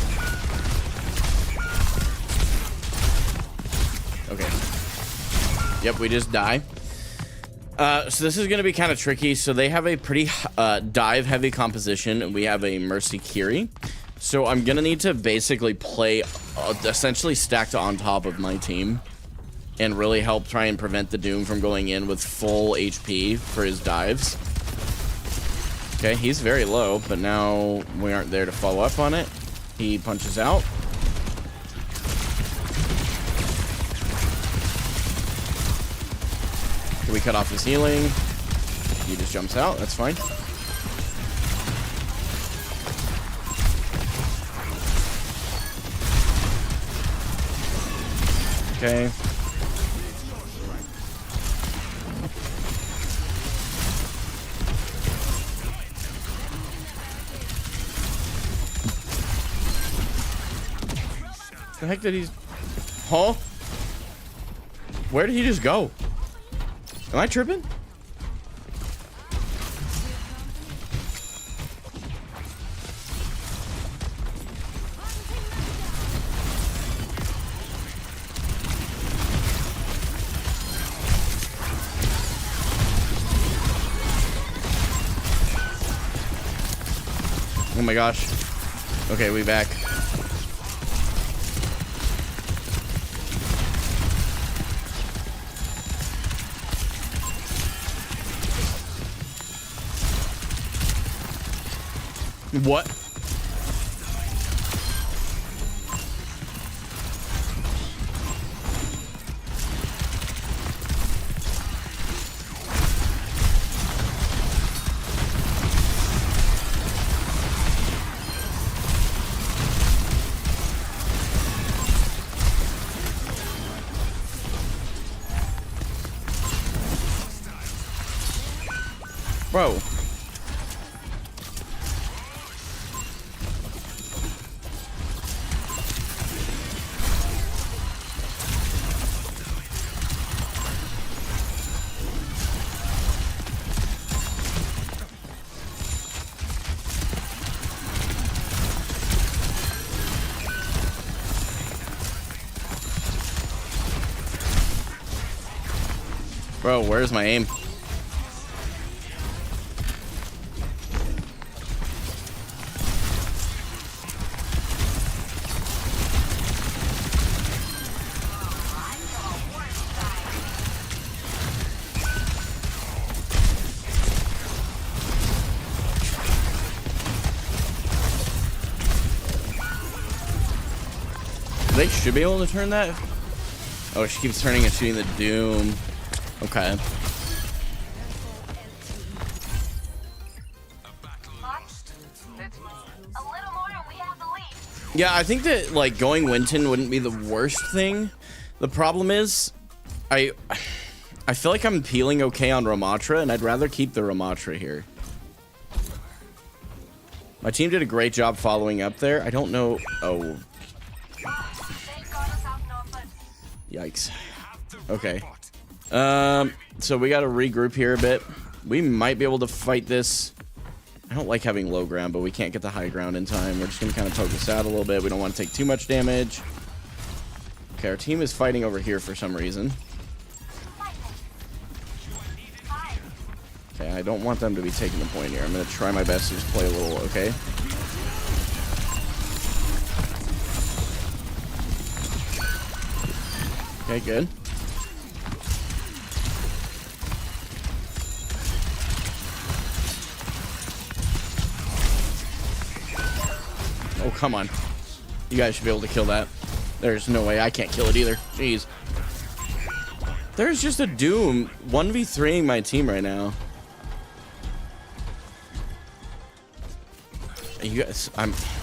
S1: Okay. Yep, we just die. So this is gonna be kind of tricky. So they have a pretty dive-heavy composition, and we have a Mercy Kiri. So I'm gonna need to basically play essentially stacked on top of my team. And really help try and prevent the Doom from going in with full HP for his dives. Okay, he's very low, but now we aren't there to follow up on it. He punches out. Okay, we cut off his healing. He just jumps out, that's fine. Okay. The heck did he... Huh? Where did he just go? Am I tripping? Oh my gosh. Okay, we back. What? Bro. Bro, where's my aim? They should be able to turn that. Oh, she keeps turning and shooting the Doom. Okay. Yeah, I think that like going Winston wouldn't be the worst thing. The problem is, I feel like I'm peeling okay on Ramattra, and I'd rather keep the Ramattra here. My team did a great job following up there. I don't know. Oh. Yikes. Okay. So we got to regroup here a bit. We might be able to fight this. I don't like having low ground, but we can't get the high ground in time. We're just going to kind of poke this out a little bit. We don't want to take too much damage. Okay, our team is fighting over here for some reason. Okay, I don't want them to be taking the point here. I'm going to try my best to just play a little, okay? Okay, good. Oh, come on. You guys should be able to kill that. There's no way I can't kill it either. Jeez. There's just a Doom 1v3ing my team right now. You guys,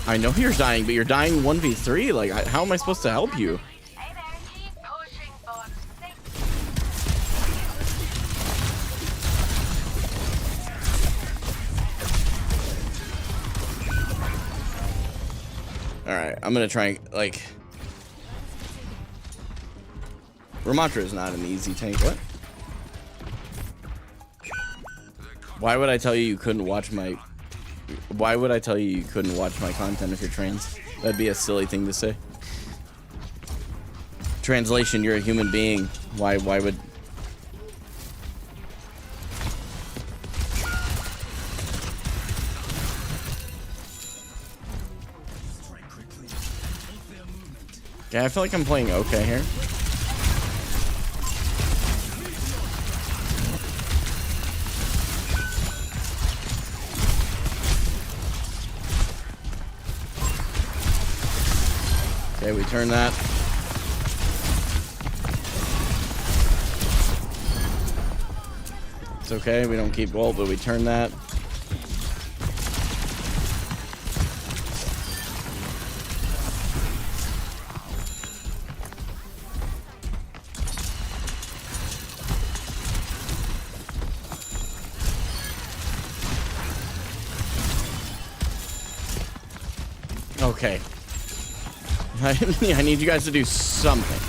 S1: I know you're dying, but you're dying 1v3. Like, how am I supposed to help you? Alright, I'm gonna try, like... Ramattra is not an easy tank. What? Why would I tell you you couldn't watch my... Why would I tell you you couldn't watch my content if you're trans? That'd be a silly thing to say. Translation, you're a human being. Why would... Yeah, I feel like I'm playing okay here. Okay, we turn that. It's okay, we don't keep gold, but we turn that. Okay. I need you guys to do something.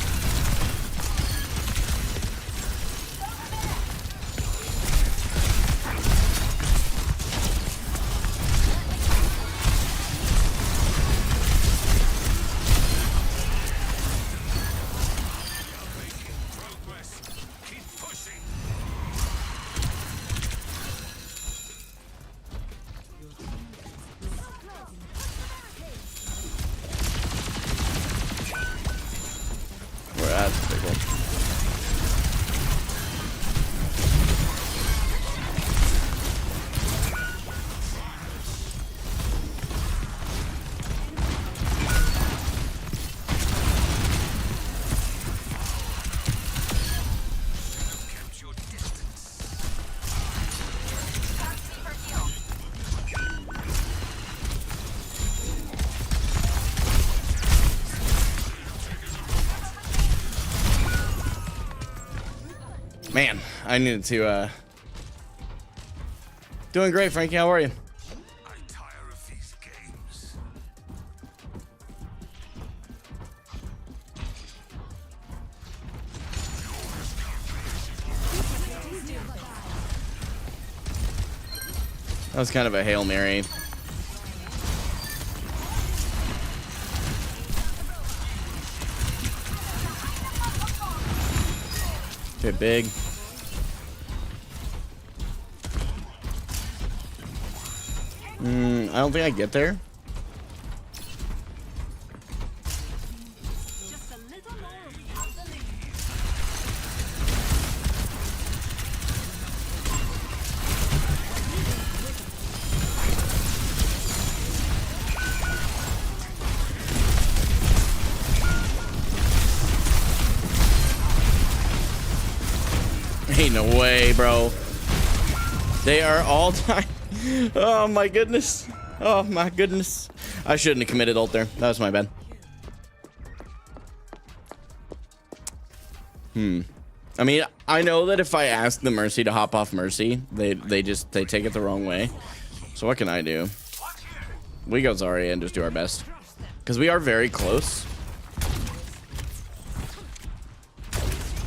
S1: Man, I needed to, Doing great, Frankie. How are you?
S2: I tire of these games.
S1: That was kind of a Hail Mary. Okay, big. I don't think I get there.
S3: Just a little more we have the lead.
S1: Ain't no way, bro. They are all time. Oh my goodness. Oh my goodness. I shouldn't have committed ult there. That was my bad. I mean, I know that if I ask the Mercy to hop off Mercy, they take it the wrong way. So what can I do? We go Zarya and just do our best. Because we are very close.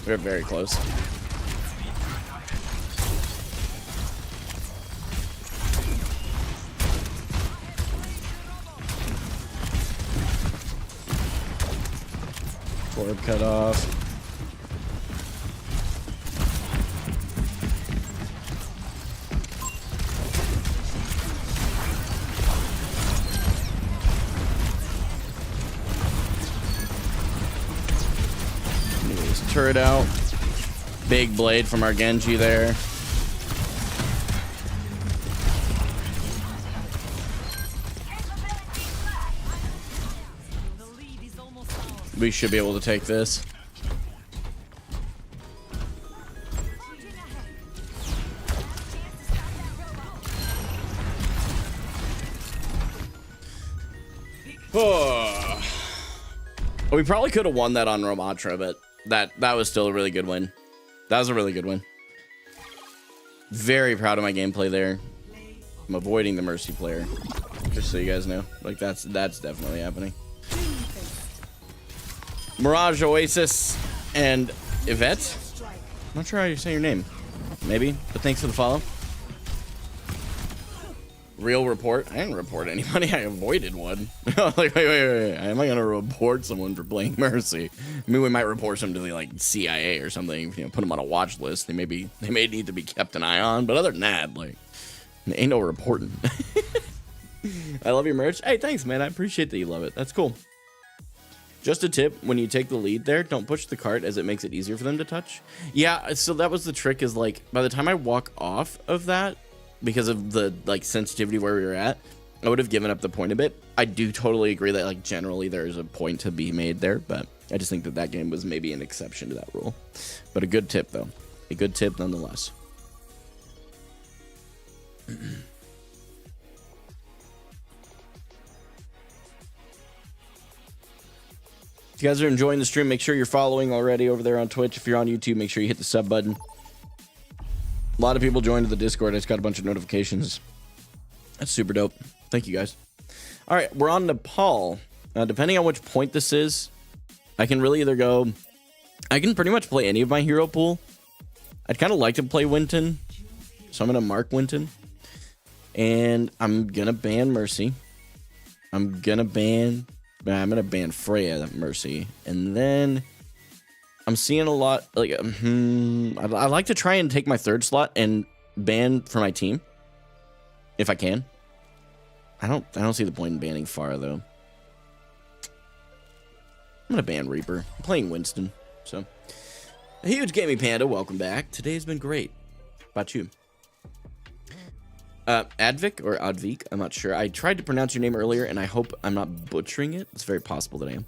S1: We're very close. Orb cut off. Anyways, turret out. Big blade from our Genji there. We should be able to take this. Oh. We probably could have won that on Ramattra, but that was still a really good win. That was a really good win. Very proud of my gameplay there. I'm avoiding the Mercy player, just so you guys know. Like that's definitely happening. Mirage, Oasis, and Yvette. I'm not sure how you say your name. Maybe, but thanks for the follow. Real report. I didn't report anybody. I avoided one. Like, wait. Am I gonna report someone for playing Mercy? I mean, we might report them to the like CIA or something. You know, put them on a watch list. They may need to be kept an eye on. But other than that, like, ain't no reporting. I love your merch. Hey, thanks, man. I appreciate that you love it. That's cool. Just a tip, when you take the lead there, don't push the cart as it makes it easier for them to touch. Yeah, so that was the trick, is like, by the time I walk off of that, because of the like sensitivity where we were at, I would have given up the point a bit. I do totally agree that like generally there is a point to be made there, but I just think that game was maybe an exception to that rule. But a good tip though. A good tip nonetheless. If you guys are enjoying the stream, make sure you're following already over there on Twitch. If you're on YouTube, make sure you hit the sub button. A lot of people joined the Discord. I just got a bunch of notifications. That's super dope. Thank you, guys. All right, we're on Nepal. Depending on which point this is, I can really either go... I can pretty much play any of my hero pool. I'd kind of like to play Winston, so I'm going to mark Winston. And I'm going to ban Mercy. I'm going to ban Freya at Mercy. And then I'm seeing a lot, like, I'd like to try and take my third slot and ban for my team. If I can. I don't see the point in banning Pharah, though. I'm going to ban Reaper. I'm playing Winston, so. A huge gaming panda, welcome back. Today's been great. How about you? Advik or Advik, I'm not sure. I tried to pronounce your name earlier, and I hope I'm not butchering it. It's very possible that I am.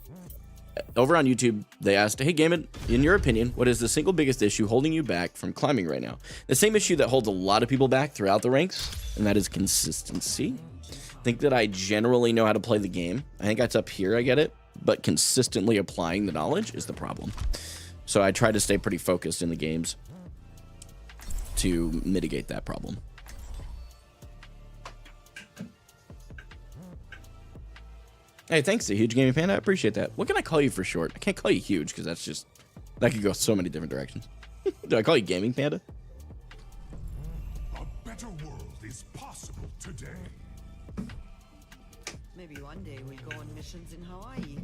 S1: Over on YouTube, they asked, hey, Gaming, in your opinion, what is the single biggest issue holding you back from climbing right now? The same issue that holds a lot of people back throughout the ranks, and that is consistency. I think that I generally know how to play the game. I think that's up here, I get it, but consistently applying the knowledge is the problem. So I try to stay pretty focused in the games to mitigate that problem. Hey, thanks to Huge Gaming Panda. I appreciate that. What can I call you for short? I can't call you Huge because that's just... That could go so many different directions. Do I call you Gaming Panda?
S2: A better world is possible today.
S4: Maybe one day we'll go on missions in Hawaii.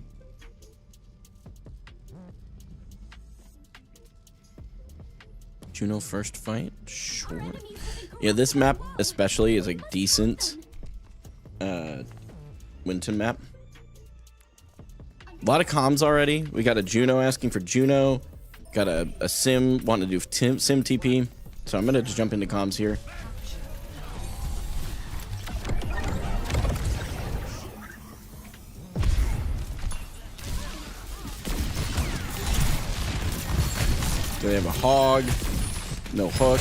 S1: Juno first fight? Sure. Yeah, this map especially is a decent Winston map. A lot of comms already. We got a Juno asking for Juno. Got a Sim wanting to do Sim TP. So I'm gonna just jump into comms here. So they have a hog. No hook.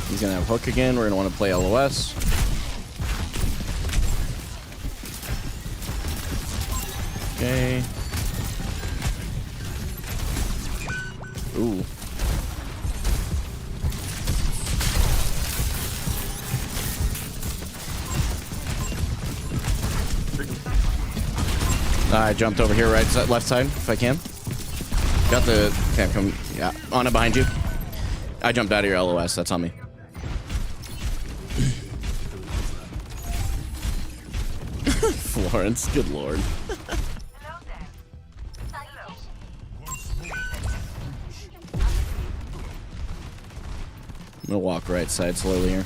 S1: He's gonna have hook again. We're gonna want to play LOS. Okay. Ooh. I jumped over here, right side, left side, if I can. Got the... Can't come... Yeah, on it behind you. I jumped out of your LOS, that's on me. Florence, good lord. I'm gonna walk right side slowly here.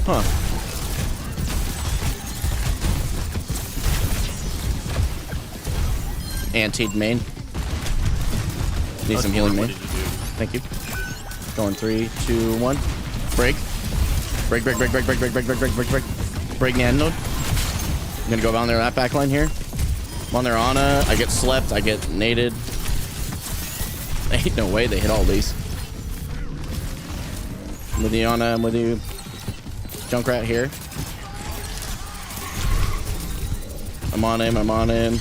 S1: Huh. Anti main. Need some healing main. Thank you. Going 3, 2, 1. Break. Break, break, break, break, break, break, break, break, break, break, break. Break Nan node. I'm gonna go down there that back line here. I'm on their Ana. I get slept. I get naded. Ain't no way they hit all these. I'm with you, Ana. I'm with you. Junkrat here. I'm on him. I'm on him.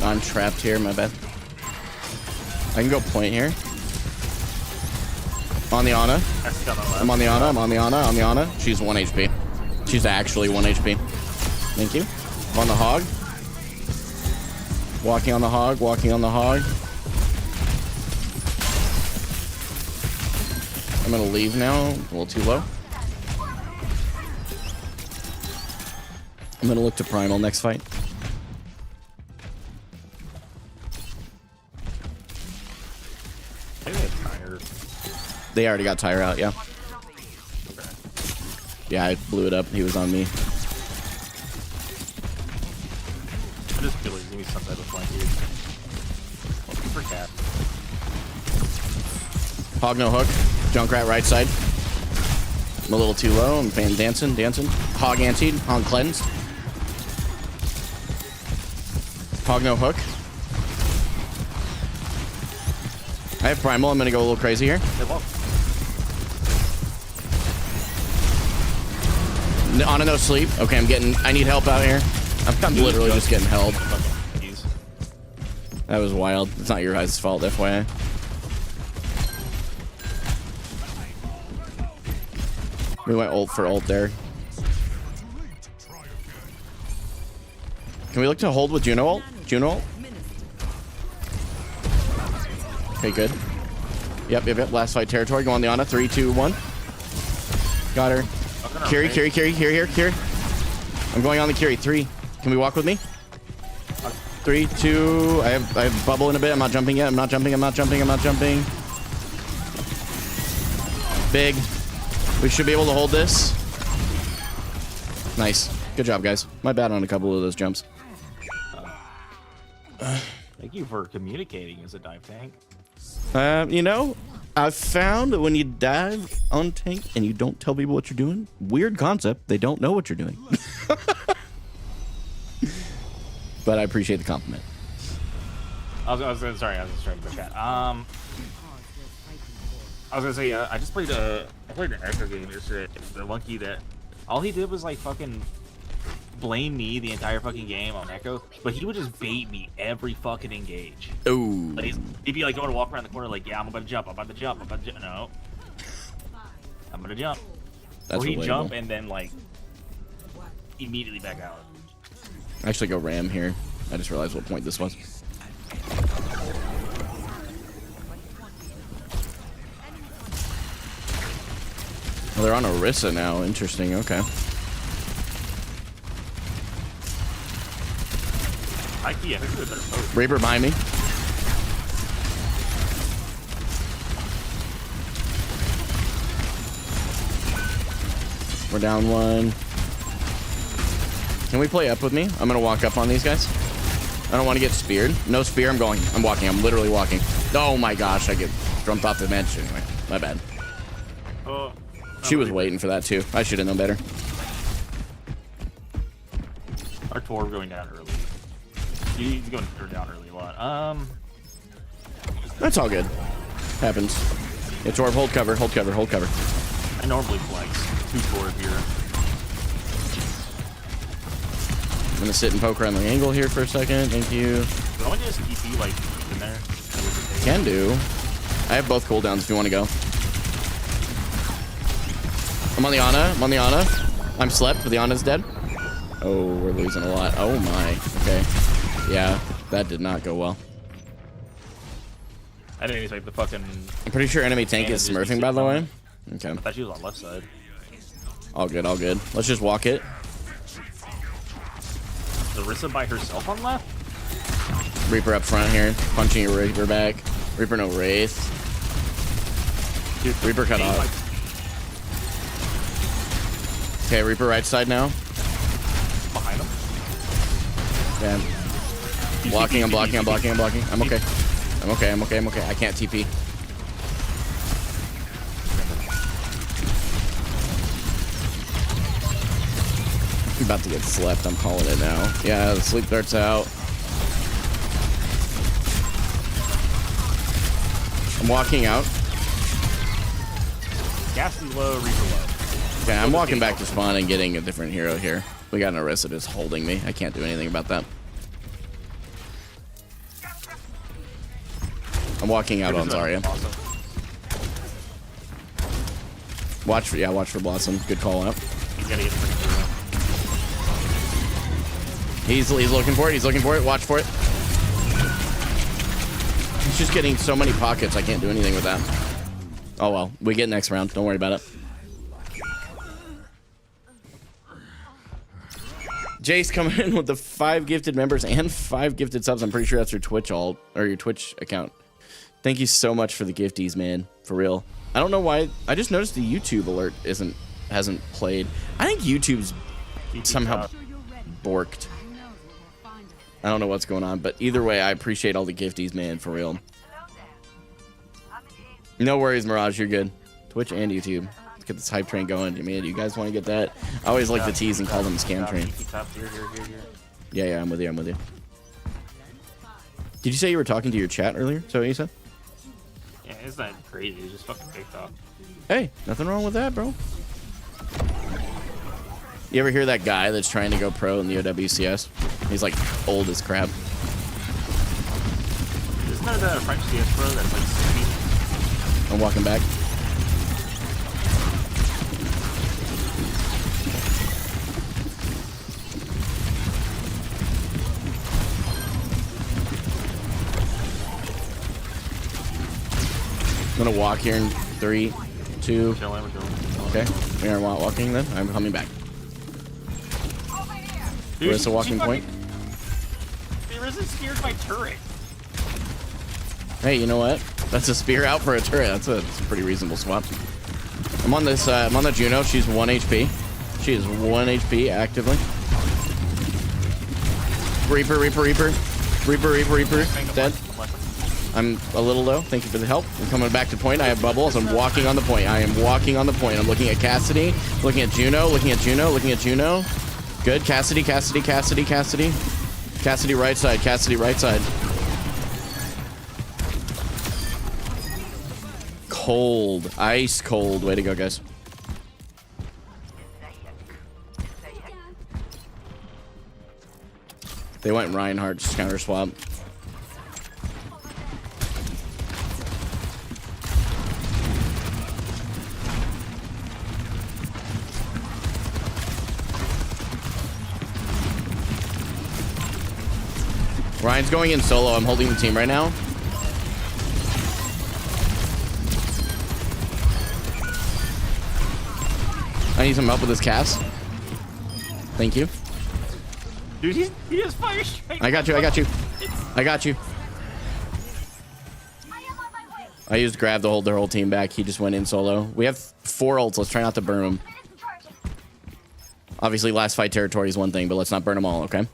S1: I'm trapped here. My bad. I can go point here. On the Ana. I'm on the Ana. I'm on the Ana. On the Ana. She's 1 HP. She's actually 1 HP. Thank you. I'm on the Hog. Walking on the Hog. Walking on the Hog. I'm gonna leave now. A little too low. I'm gonna look to Primal next fight. They already got Tyre out, yeah. Yeah, I blew it up. He was on me.
S5: I just feel like there's gonna be some type of flank here. Looking for cat.
S1: Hog no hook. Junkrat right side. I'm a little too low. I'm paying dancing. Hog antied. Hog cleansed. Hog no hook. I have Primal. I'm gonna go a little crazy here. On a no sleep. Okay, I need help out here. I'm literally just getting held. That was wild. It's not your guys' fault, FYI. We went ult for ult there. Can we look to hold with Juno ult? Juno ult? Okay, good. Yep. Last fight territory. Go on the Ana. 3, 2, 1. Got her. Carry. Here. I'm going on the carry. 3. Can we walk with me? 3, 2. I have bubble in a bit. I'm not jumping yet. I'm not jumping. Big. We should be able to hold this. Nice. Good job, guys. My bad on a couple of those jumps.
S5: Thank you for communicating as a dive tank.
S1: You know, I've found that when you dive on tank and you don't tell people what you're doing, weird concept, they don't know what you're doing. but I appreciate the compliment.
S5: I was sorry, I was just trying to chat. I was gonna say, I just played I played an Echo game yesterday. The monkey that all he did was like fucking blame me the entire fucking game on Echo, but he would just bait me every fucking engage.
S1: Ooh.
S5: Like, he'd be like going to walk around the corner like, yeah, I'm about to jump, I'm about to jump, I'm about to jump. No, I'm gonna jump.
S1: That's
S5: or he'd
S1: relatable.
S5: jump and then like immediately back out.
S1: I actually go Ram here. I just realized what point this was. Well, they're on Orisa now. Interesting. Okay.
S5: I think it's a better post.
S1: Reaper behind me. We're down one. Can we play up with me? I'm gonna walk up on these guys. I don't want to get speared. No spear. I'm going. I'm walking. I'm literally walking. Oh my gosh! I get jumped off the bench. Anyway, my bad.
S5: Oh.
S1: She was waiting for that too. I should have known better.
S5: Our Torb going down early. He's going down early a lot.
S1: That's all good. Happens. It's Orb. Hold cover. Hold cover. Hold cover.
S5: I normally flex 2 Torb here.
S1: I'm gonna sit and poke around the angle here for a second. Thank you.
S5: Do I want to just TP like in there?
S1: Can do. I have both cooldowns if you want to go. I'm on the Ana. I'm on the Ana. I'm slept, but the Ana's dead. Oh, we're losing a lot. Oh my. Okay. Yeah, that did not go well.
S5: I didn't expect the fucking.
S1: I'm pretty sure enemy tank is smurfing, by the way. Okay.
S5: I thought she was on left side.
S1: All good, all good. Let's just walk it.
S5: Is Orisa by herself on left?
S1: Reaper up front here, punching your Reaper back. Reaper no Wraith.
S5: Dude,
S1: Reaper cut off. Okay, Reaper right side now.
S5: Behind him.
S1: Yeah. Blocking, I'm blocking, I'm blocking, I'm blocking. I'm okay. I'm okay, I'm okay, I'm okay. I can't TP. I'm about to get slept, I'm calling it now. Yeah, the sleep dart's out. I'm walking out.
S5: Gas is low, Reaper low.
S1: Okay, I'm walking back to spawn and getting a different hero here. We got an Orisa just holding me. I can't do anything about that. I'm walking out on Zarya. Watch for Blossom. Good call out.
S5: He's gotta get the freaking hero.
S1: He's looking for it. He's looking for it. Watch for it. He's just getting so many pockets. I can't do anything with that. Oh well. We get next round. Don't worry about it. Jace coming in with the 5 gifted members and 5 gifted subs. I'm pretty sure that's your Twitch alt or your Twitch account. Thank you so much for the gifties, man. For real. I don't know why. I just noticed the YouTube alert hasn't played. I think YouTube's somehow borked. I don't know what's going on, but either way, I appreciate all the gifties, man. For real. No worries, Mirage. You're good. Twitch and YouTube. Let's get this hype train going. Man, you guys want to get that? I always like to tease and call them scam train. Yeah, I'm with you. I'm with you. Did you say you were talking to your chat earlier? So what you said?
S5: Yeah, it's not crazy. It's just fucking TikTok.
S1: Hey, nothing wrong with that, bro. You ever hear that guy that's trying to go pro in the OWCS? He's like old as crap.
S5: Isn't there that French CS pro that's like 60?
S1: I'm walking back. I'm gonna walk here in 3, 2. Okay, we are walking then. I'm coming back.
S5: Dude,
S1: Orisa walking point.
S5: Orisa speared my turret.
S1: Hey, you know what? That's a spear out for a turret. That's a pretty reasonable swap. I'm on this. I'm on the Juno. She's 1 HP. She is 1 HP actively. Reaper. Dead. I'm a little low. Thank you for the help. I'm coming back to point. I have bubbles. I'm walking on the point. I'm looking at Cassidy. Looking at Juno. Good. Cassidy. Cassidy right side. Cassidy right side. Cold. Ice cold. Way to go, guys. They went Reinhardt, just counter swap. Ryan's going in solo. I'm holding the team right now. I need some help with this cast. Thank you.
S5: Dude, he just fire straight.
S1: I got you. I got you. I got you. I used grab to hold their whole team back. He just went in solo. We have 4 ults. Let's try not to burn them. Obviously, last fight territory is one thing, but let's not burn them all, okay?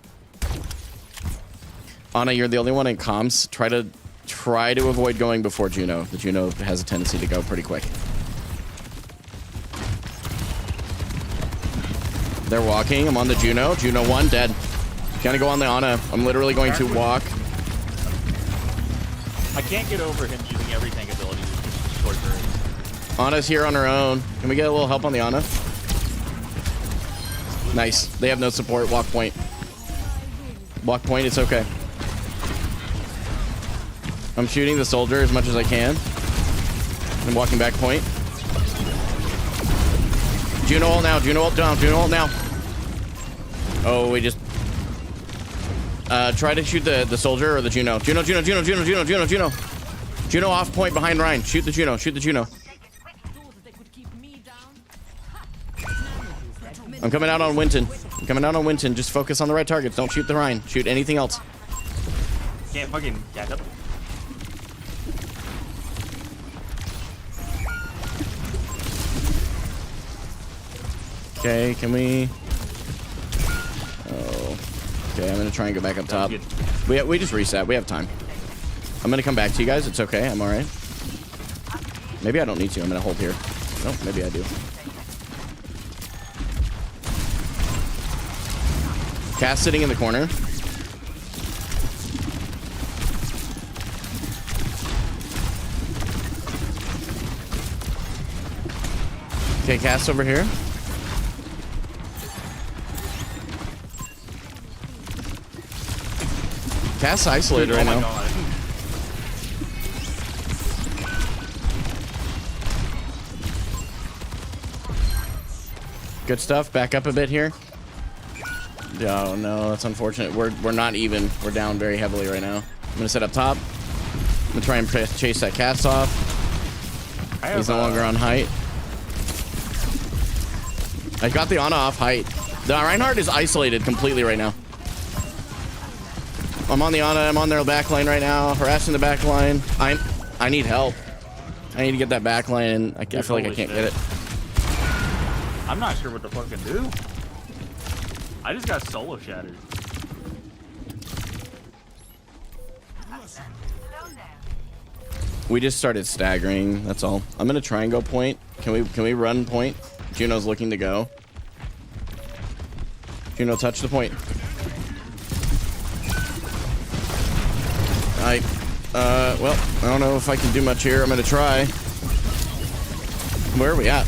S1: Ana, you're the only one in comms. Try to avoid going before Juno. The Juno has a tendency to go pretty quick. They're walking. I'm on the Juno. Juno 1, dead. Gonna go on the Ana. I'm literally going to walk.
S5: I can't get over him using every tank ability to short burst.
S1: Ana's here on her own. Can we get a little help on the Ana? Nice. They have no support. Walk point. Walk point. It's okay. I'm shooting the soldier as much as I can. I'm walking back point. Juno ult now. Juno ult down. Juno ult now. Oh, we just... try to shoot the soldier or the Juno. Juno. Juno off point behind Ryan. Shoot the Juno. Shoot the Juno. I'm coming out on Winston. I'm coming out on Winston. Just focus on the right targets. Don't shoot the Ryan. Shoot anything else.
S5: Can't fucking catch up.
S1: Okay, can we... Oh. Okay, I'm gonna try and go back up top. We just reset. We have time. I'm gonna come back to you guys. It's okay. I'm alright. Maybe I don't need to. I'm gonna hold here. Nope, maybe I do. Cass sitting in the corner. Okay, Cass over here. Cass isolated right now.
S5: God.
S1: Good stuff. Back up a bit here. Oh no, that's unfortunate. We're not even. We're down very heavily right now. I'm gonna set up top. I'm gonna try and chase that Cass off. He's no longer on height. I got the Ana off height. The Reinhardt is isolated completely right now. I'm on the Ana. I'm on their back line right now. Harassing the back line. I need help. I need to get that back line, and I feel like I can't get it.
S5: I'm not sure what the fuck to do. I just got solo shattered.
S1: We just started staggering. That's all. I'm gonna try and go point. Can we run point? Juno's looking to go. Juno, touch the point. Well, I don't know if I can do much here. I'm gonna try. Where are we at?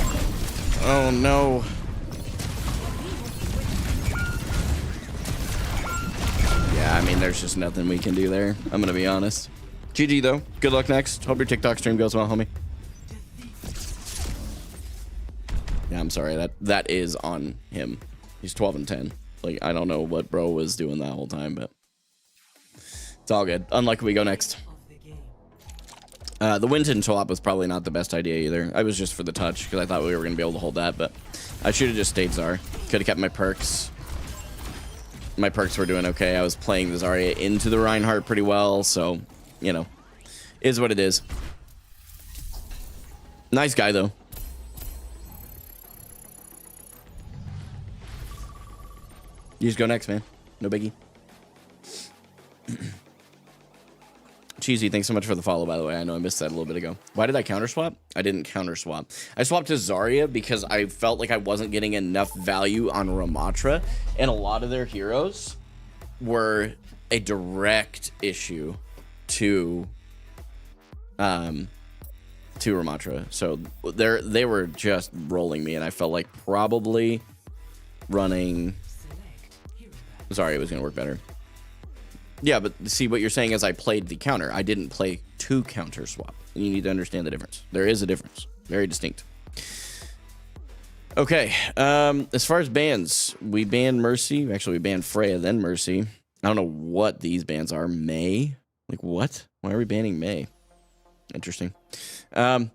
S1: Oh no. Yeah, I mean, there's just nothing we can do there. I'm gonna be honest. GG though. Good luck next. Hope your TikTok stream goes well, homie. Yeah, I'm sorry. That is on him. He's 12 and 10. Like, I don't know what bro was doing that whole time, but it's all good. Unlucky we go next. The Winston swap was probably not the best idea either. I was just for the touch because I thought we were going to be able to hold that, but I should have just stayed Zar. Could have kept my perks. My perks were doing okay. I was playing the Zarya into the Reinhardt pretty well, so, you know, is what it is. Nice guy, though. You just go next, man. No biggie. Cheesy, thanks so much for the follow, by the way. I know I missed that a little bit ago. Why did I counter swap? I didn't counter swap. I swapped to Zarya because I felt like I wasn't getting enough value on Ramattra and a lot of their heroes were a direct issue to Ramattra. So they were just rolling me, and I felt like probably running Zarya was going to work better. Yeah, but see, what you're saying is I played the counter. I didn't play two counter swap. And you need to understand the difference. There is a difference. Very distinct. Okay. As far as bans, we banned Mercy. Actually, we banned Freya, then Mercy. I don't know what these bans are. May? Like, what? Why are we banning May? Interesting. And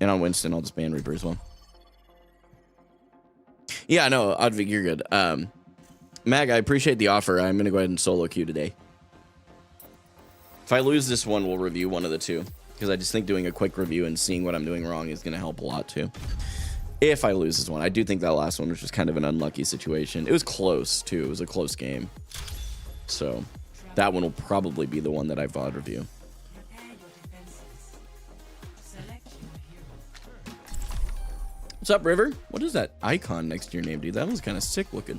S1: on Winston, I'll just ban Reaper as well. Yeah, no, Oddvig, you're good. Mag, I appreciate the offer. I'm going to go ahead and solo queue today. If I lose this one, we'll review one of the two. Because I just think doing a quick review and seeing what I'm doing wrong is going to help a lot, too. If I lose this one. I do think that last one was just kind of an unlucky situation. It was close, too. It was a close game. So, that one will probably be the one that I VOD review. What's up, River? What is that icon next to your name, dude? That was kind of sick looking.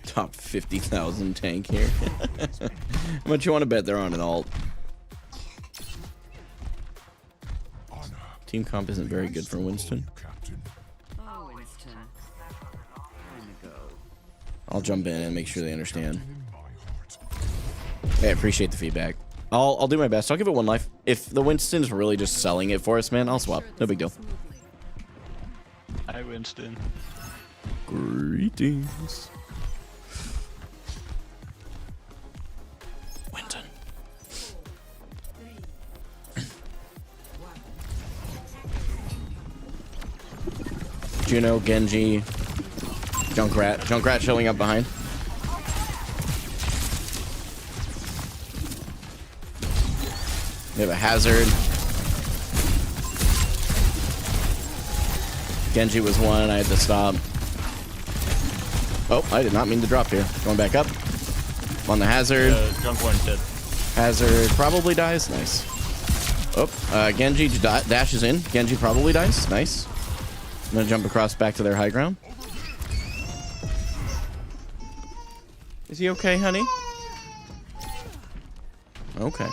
S1: Top 50,000 tank here. How much you want to bet they're on an alt? Team comp isn't very good for Winston.
S4: Oh, Winston. Time to go.
S1: I'll jump in and make sure they understand. Hey, I appreciate the feedback. I'll do my best. I'll give it one life. If the Winston's really just selling it for us, man, I'll swap. No big deal.
S6: Hi, Winston.
S1: Greetings. Winston. Juno, Genji, Junkrat. Junkrat showing up behind. We have a hazard. Genji was one. I had to stop. Oh, I did not mean to drop here. Going back up. On the hazard.
S6: Junk one dead.
S1: Hazard probably dies. Nice. Oh, Genji dashes in. Genji probably dies. Nice. I'm gonna jump across back to their high ground. Is he okay, honey? Okay.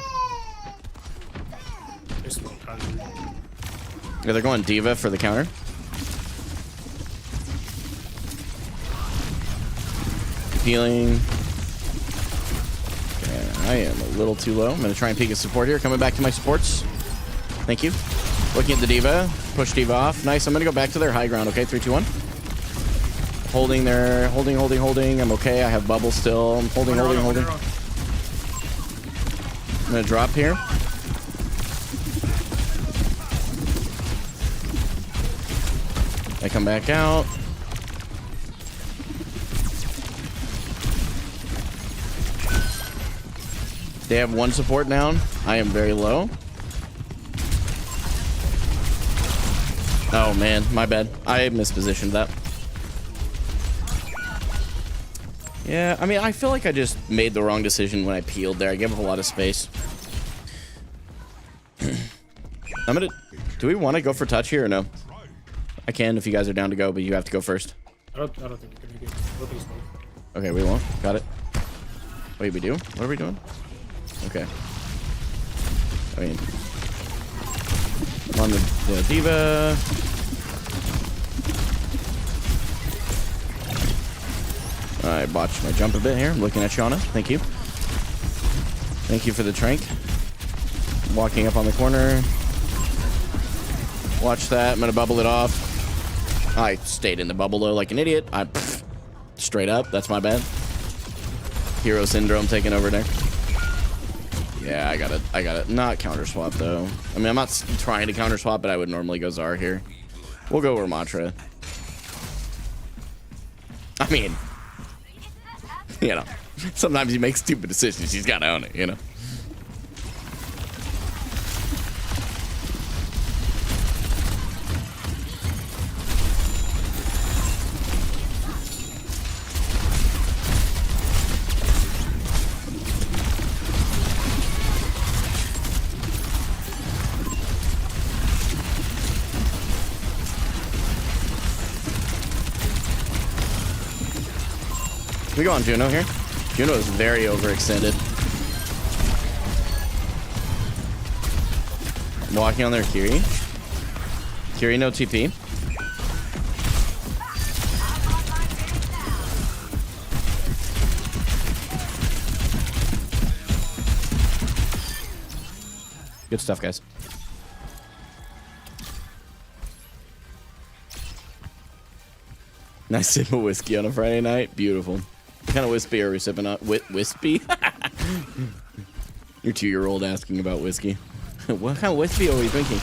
S1: Yeah, they're going Diva for the counter. Healing. Okay, I am a little too low. I'm gonna try and peek a support here. Coming back to my supports. Thank you. Looking at the Diva. Push Diva off. Nice. I'm gonna go back to their high ground. Okay, 3, 2, 1. Holding there. Holding. I'm okay. I have bubble still. I'm holding. I'm gonna drop here. I come back out. They have one support down. I am very low. Oh man, my bad. I mispositioned that. Yeah, I mean, I feel like I just made the wrong decision when I peeled there. I gave up a lot of space. I'm gonna... Do we want to go for touch here or no? I can if you guys are down to go, but you have to go first.
S7: I don't think you're gonna get it.
S1: Okay, we won't. Got it. Wait, we do? What are we doing? Okay. I mean... I'm on the Diva. I botched my jump a bit here. I'm looking at Shauna. Thank you. Thank you for the trank. Walking up on the corner. Watch that. I'm going to bubble it off. I stayed in the bubble though like an idiot. Straight up. That's my bad. Hero syndrome taking over there. Yeah, I got it. Not counter swap though. I mean, I'm not trying to counter swap, but I would normally go Zar here. We'll go Ramattra. I mean, you know, sometimes you make stupid decisions. He's got to own it, you know. We go on Juno here. Juno is very overextended. Walking on their Kiri. Kiri no TP. Good stuff, guys. Nice sip of whiskey on a Friday night. Beautiful. What kind of whiskey are we sipping on? Whiskey? Your 2-year-old asking about whiskey. What kind of whiskey are we drinking?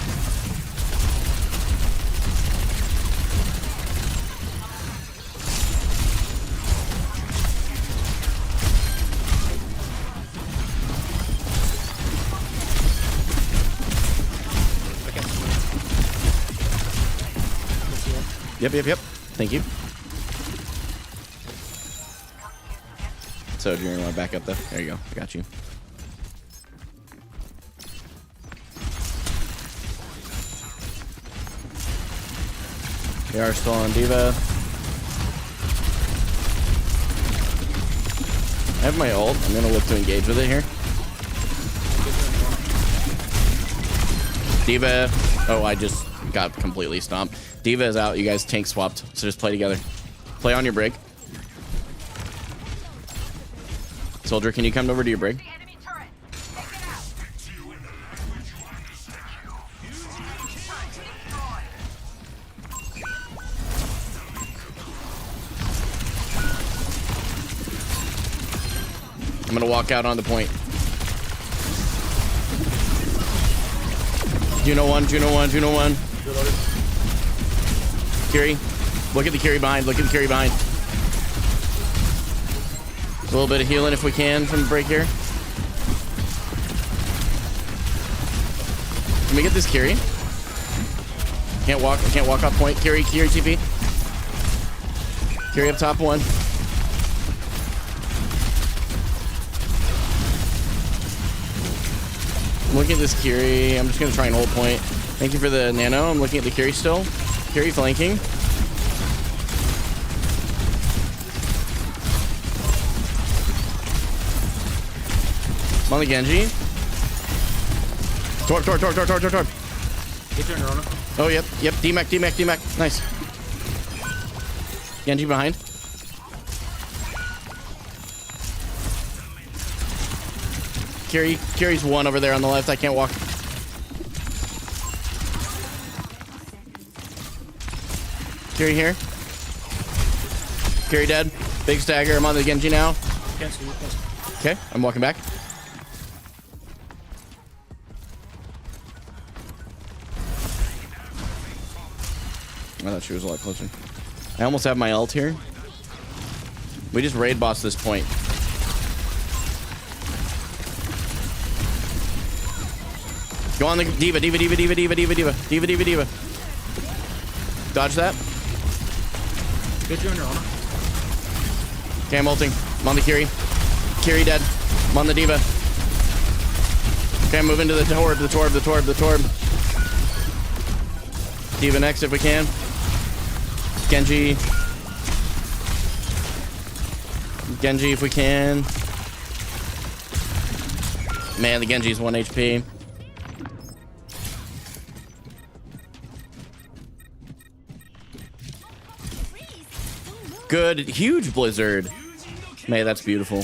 S1: Yep. Thank you. So, do you want to back up though? There you go. I got you. They are still on Diva. I have my ult. I'm gonna look to engage with it here. Diva. Oh, I just got completely stomped. Diva is out. You guys tank swapped. So just play together. Play on your break. Soldier, can you come over to your break? I'm gonna walk out on the point. Juno 1. Kiri. Look at the Kiri behind. A little bit of healing if we can from the break here. Can we get this Kiri? Can't walk off point. Kiri TP. Kiri up top 1. Look at this Kiri. I'm just gonna try and hold point. Thank you for the nano. I'm looking at the Kiri still. Kiri flanking. I'm on the Genji. Torp. Oh, yep. D-Mac. Nice. Genji behind. Kiri's 1 over there on the left. I can't walk. Kiri here. Kiri dead. Big stagger. I'm on the Genji now. Okay, I'm walking back. I thought she was a lot closer. I almost have my ult here. We just raid boss this point. Go on the Diva. Dodge that.
S7: Get you under armor.
S1: Okay, I'm ulting. I'm on the Kiri. Kiri dead. I'm on the Diva. Okay, I'm moving to the Torb. Diva next if we can. Genji if we can. Man, the Genji's 1 HP. Good, huge blizzard. Man, that's beautiful.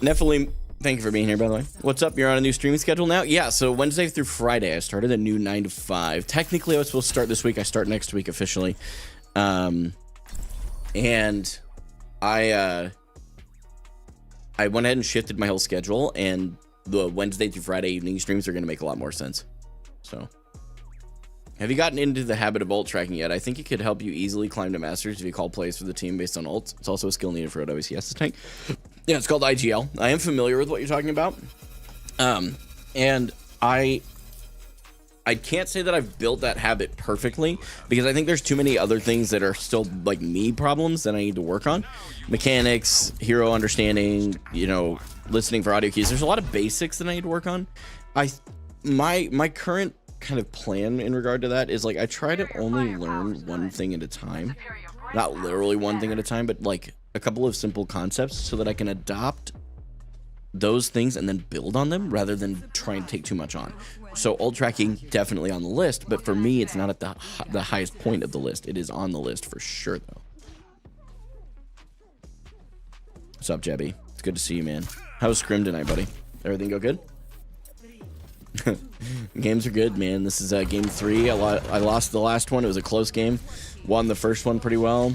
S1: Nephilim, thank you for being here, by the way. What's up? You're on a new streaming schedule now? Yeah, so Wednesday through Friday, I started a new 9 to 5. Technically, I was supposed to start this week. I start next week officially. And I went ahead and shifted my whole schedule, and the Wednesday through Friday evening streams are going to make a lot more sense. So, have you gotten into the habit of ult tracking yet? I think it could help you easily climb to Masters if you call plays for the team based on ults. It's also a skill needed for OWCS tank. Yeah, it's called IGL. I am familiar with what you're talking about. And I can't say that I've built that habit perfectly because I think there's too many other things that are still like me problems that I need to work on. Mechanics, hero understanding, you know, listening for audio keys. There's a lot of basics that I need to work on. My current kind of plan in regard to that is like I try to only learn one thing at a time. Not literally one thing at a time, but like a couple of simple concepts so that I can adopt those things and then build on them rather than trying to take too much on. So ult tracking definitely on the list, but for me it's not at the highest point of the list. It is on the list for sure though. What's up, Jebby? It's good to see you, man. How's scrim tonight, buddy? Everything go good? Games are good, man. This is game 3. I lost the last one. It was a close game. Won the first one pretty well.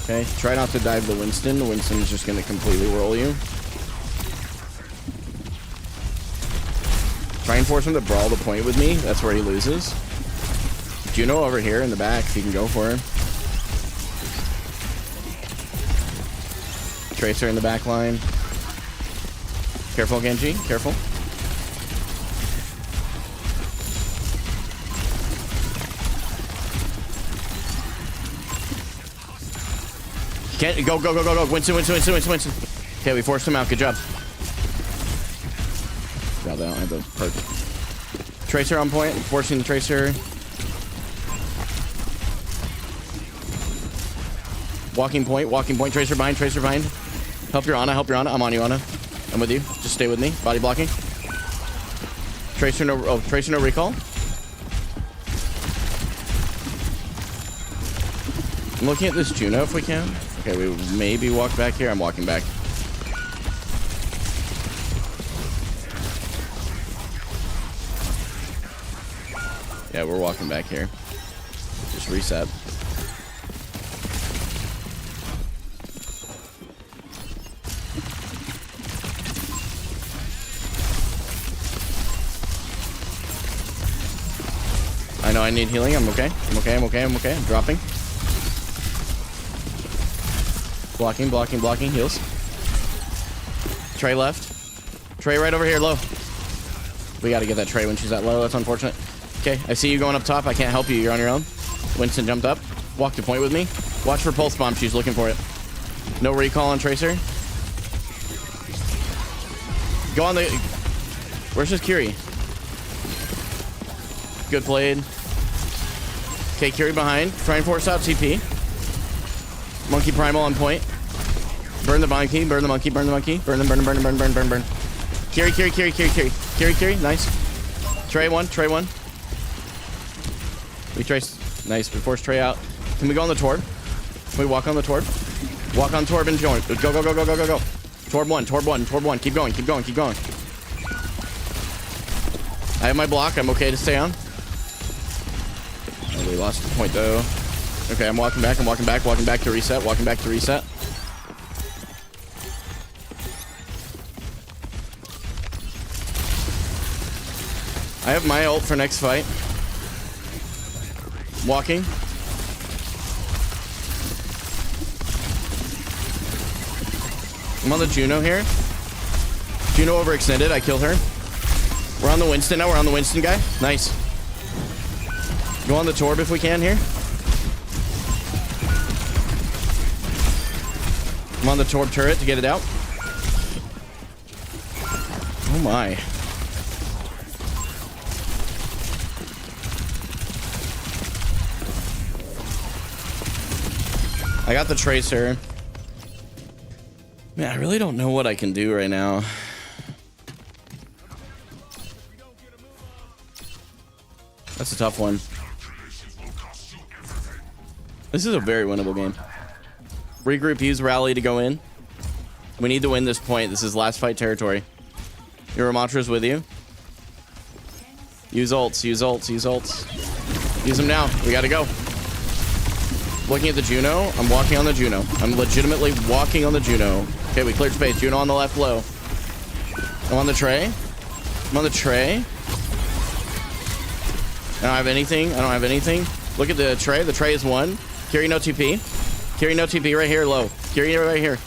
S1: Okay, try not to dive the Winston. The Winston's just going to completely roll you. Try and force him to brawl the point with me. That's where he loses. Juno over here in the back, if you can go for him. Tracer in the back line. Careful, Genji. Careful. Go. Winston. Okay, we forced him out. Good job. God, I don't have the perk. Tracer on point. Forcing the Tracer. Walking point. Tracer behind. Help your Ana. I'm on you, Ana. I'm with you. Just stay with me. Body blocking. Tracer no recall. I'm looking at this Juno if we can. Okay, we maybe walk back here. I'm walking back. Yeah, we're walking back here. Just reset. I know I need healing. I'm okay. I'm dropping. Blocking. Heals. Trey left. Trey right over here, low. We gotta get that Trey when she's that low. That's unfortunate. Okay, I see you going up top. I can't help you. You're on your own. Winston jumped up. Walked to point with me. Watch for pulse bomb. She's looking for it. No recall on Tracer. Go on the... Where's his Curie? Good played. Okay, Curie behind. Try and force out TP. Monkey primal on point. Burn the monkey. Burn. Burn. Curie. Nice. Trey one. We trace. Nice. We force Trey out. Can we go on the Torb? Can we walk on the Torb? Walk on Torb and join. Go. Torb one. Keep going. I have my block. I'm okay to stay on. Oh, we lost the point though. Okay, I'm walking back to reset. I have my ult for next fight. Walking. I'm on the Juno here. Juno overextended. I killed her. We're on the Winston now. We're on the Winston guy. Nice. Go on the Torb if we can here. I'm on the Torb turret to get it out. Oh my. I got the Tracer. Man, I really don't know what I can do right now. That's a tough one. This is a very winnable game. Regroup, use rally to go in. We need to win this point. This is last fight territory. Your Ramatra's with you. Use ults. Use them now. We gotta go. Looking at the Juno. I'm walking on the Juno. I'm legitimately walking on the Juno. Okay, we cleared space. Juno on the left low. I'm on the Trey. I don't have anything. Look at the Trey. The Trey is one. Curie no TP. Right here low. Curie right here.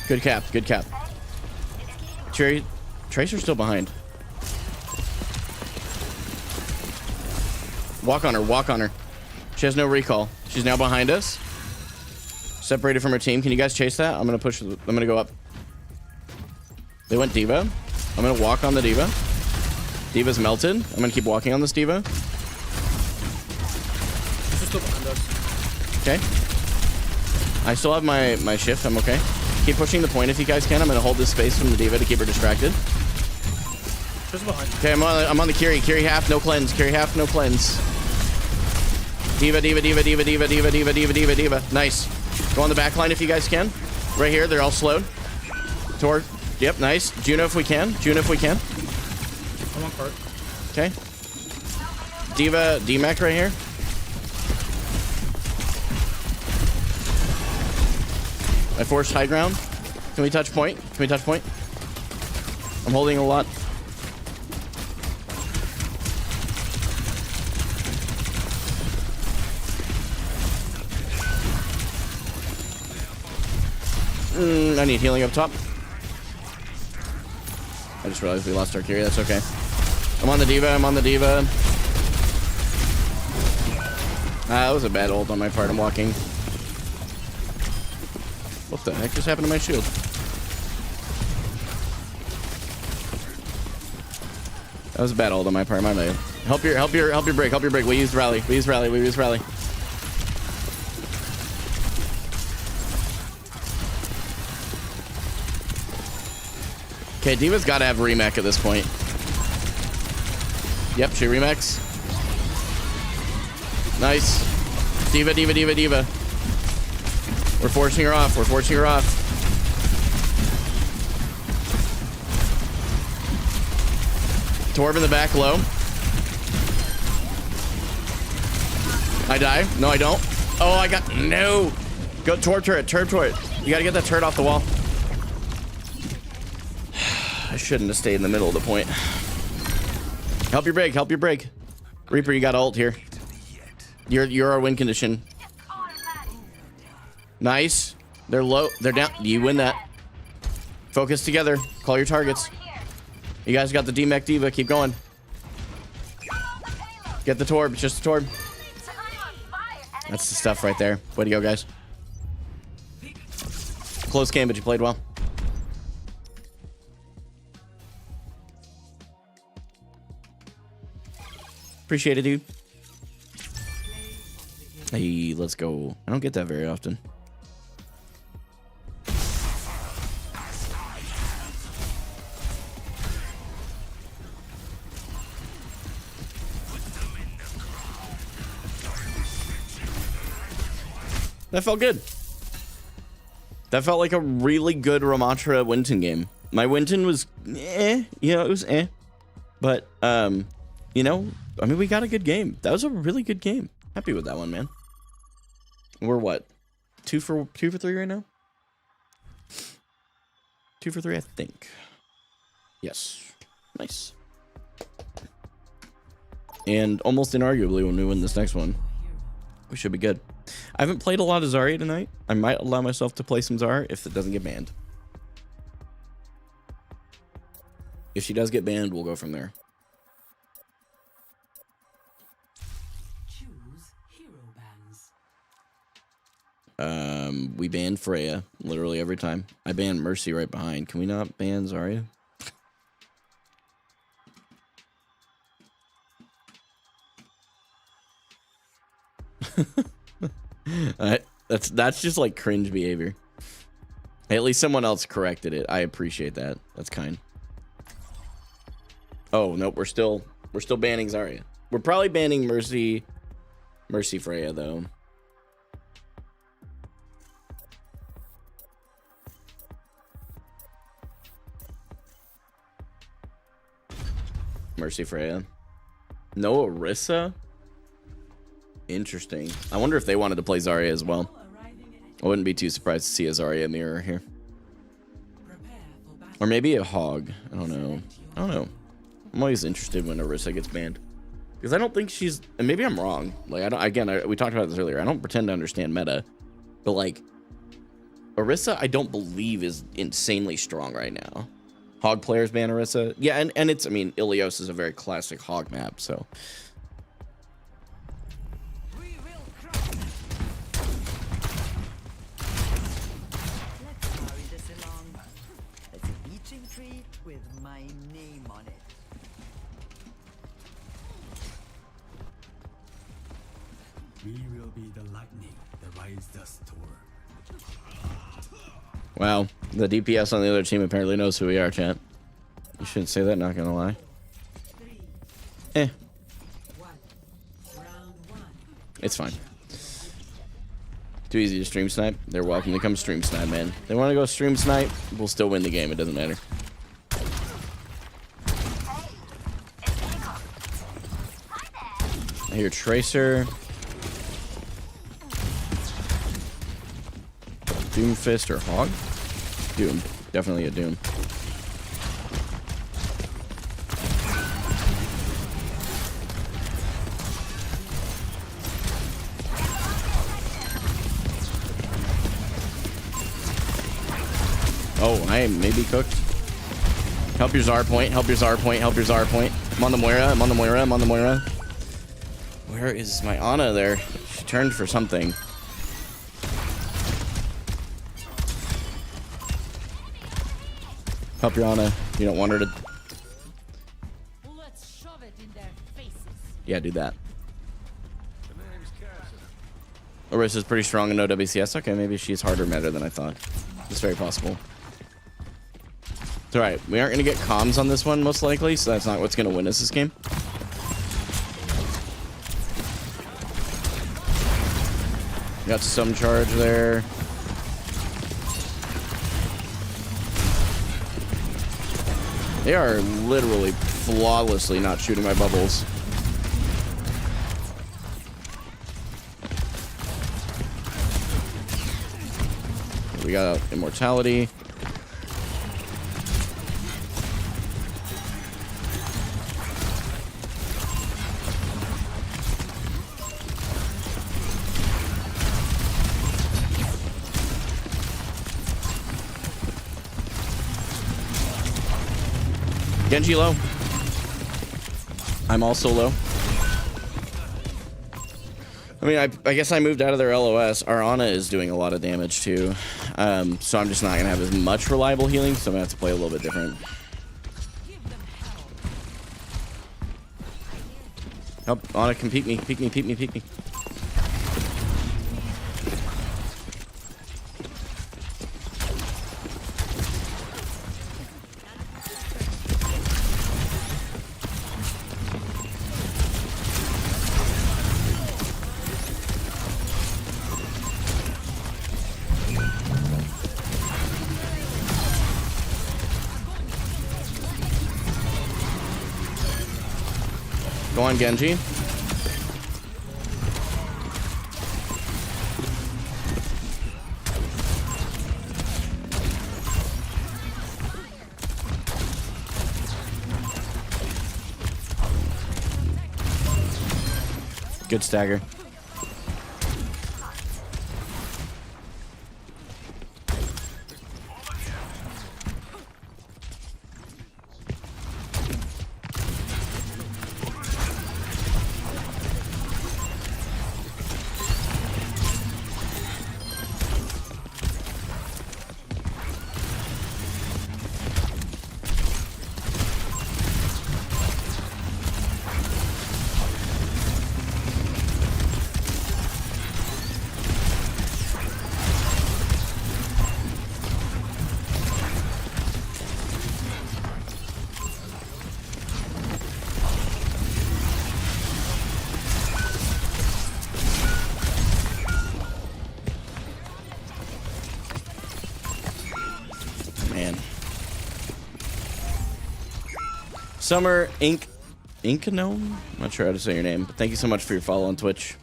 S1: Good cap. Tracer's still behind. Walk on her. She has no recall. She's now behind us. Separated from our team. Can you guys chase that? I'm gonna push. I'm gonna go up. They went D.Va. I'm gonna walk on the D.Va. D.Va's melted. I'm gonna keep walking on this D.Va.
S7: This is still behind us.
S1: Okay. I still have my shift. I'm okay. Keep pushing the point if you guys can. I'm gonna hold this space from the D.Va to keep her distracted.
S7: Just behind.
S1: Okay, I'm on the Kiri. Kiri half, no cleanse. Kiri half, no cleanse. D.Va, D.Va, D.Va, D.Va, D.Va, D.Va, D.Va, D.Va, D.Va, D.Va. Nice. Go on the back line if you guys can. Right here, they're all slowed. Tor. Yep, nice. Juno if we can. Juno if we can.
S7: I'm on cart.
S1: Okay. D.Va, D-Mac right here. I forced high ground. Can we touch point? Can we touch point? I'm holding a lot. I need healing up top. I just realized we lost our Kiri. That's okay. I'm on the D.Va. I'm on the D.Va. That was a bad ult on my part. I'm walking. What the heck just happened to my shield? That was a bad ult on my part. My bad. Help your break. Help your break. We use rally. We use rally. We use rally. Okay, D.Va's got to have remake at this point. Yep, she remakes. Nice. D.Va, D.Va, D.Va, D.Va. We're forcing her off. We're forcing her off. Torb in the back low. I die. No, I don't. Oh, I got... No. Go Torb turret. Torb turret. You got to get that turret off the wall. I shouldn't have stayed in the middle of the point. Help your break. Help your break. Reaper, you got ult here. You're our win condition. Nice. They're low. They're down. You win that. Focus together. Call your targets. You guys got the D-Mech D.Va. Keep going. Get the Torb. It's just the Torb. That's the stuff right there. Way to go, guys. Close game, but you played well. Appreciate it, dude. Hey, let's go. I don't get that very often. That felt good. That felt like a really good Ramattra Winston game. My Winston was it was But, you know, I mean, we got a good game. That was a really good game. Happy with that one, man. We're what? 2 for 3 right now? 2 for 3, I think. Yes. Nice. And almost inarguably, when we win this next one, we should be good. I haven't played a lot of Zarya tonight. I might allow myself to play some Zarya if it doesn't get banned. If she does get banned, we'll go from there. We banned Freya literally every time. I banned Mercy right behind. Can we not ban Zarya? That's just like cringe behavior. Hey, at least someone else corrected it. I appreciate that. That's kind. Oh nope, we're still banning Zarya. We're probably banning Mercy Freya though. Mercy Freya. No Orisa? Interesting. I wonder if they wanted to play Zarya as well. I wouldn't be too surprised to see a Zarya mirror here. Or maybe a Hog. I don't know. I'm always interested when Orisa gets banned. Because I don't think she's... And maybe I'm wrong. Like, we talked about this earlier. I don't pretend to understand meta. But, like, Orisa, I don't believe is insanely strong right now. Hog players ban Orisa. Yeah, and it's... I mean, Ilios is a very classic Hog map, so...
S4: name on it.
S2: We will be the lightning that rides the storm.
S1: Wow, the DPS on the other team apparently knows who we are, chat. You shouldn't say that, not gonna lie. Eh. It's fine. Too easy to stream snipe. They're welcome to come stream snipe, man. They want to go stream snipe, we'll still win the game. It doesn't matter. I hear Tracer. Doomfist or Hog? Doom. Definitely a Doom. Oh, I may be cooked. Help your Zar point. Help your Zar point. Help your Zar point. I'm on the Moira. I'm on the Moira. I'm on the Moira. Where is my Ana there? She turned for something. Help your Ana. You don't want her to.
S3: Let's shove it in their faces.
S1: Yeah, do that. Orisa's pretty strong in no WCS. Okay, maybe she's harder meta than I thought. It's very possible. It's alright. We aren't going to get comms on this one, most likely, so that's not what's going to win us this game. Got some charge there. They are literally flawlessly not shooting my bubbles. We got immortality. Genji low. I'm also low. I mean, I guess I moved out of their LOS. Our Ana is doing a lot of damage too. So I'm just not going to have as much reliable healing, so I'm going to have to play a little bit different. Help, Ana can peek me, peek me, peek me, peek me. Go on, Genji. Good stagger. Summer Inkanome? I'm not sure how to say your name, but thank you so much for your follow on Twitch.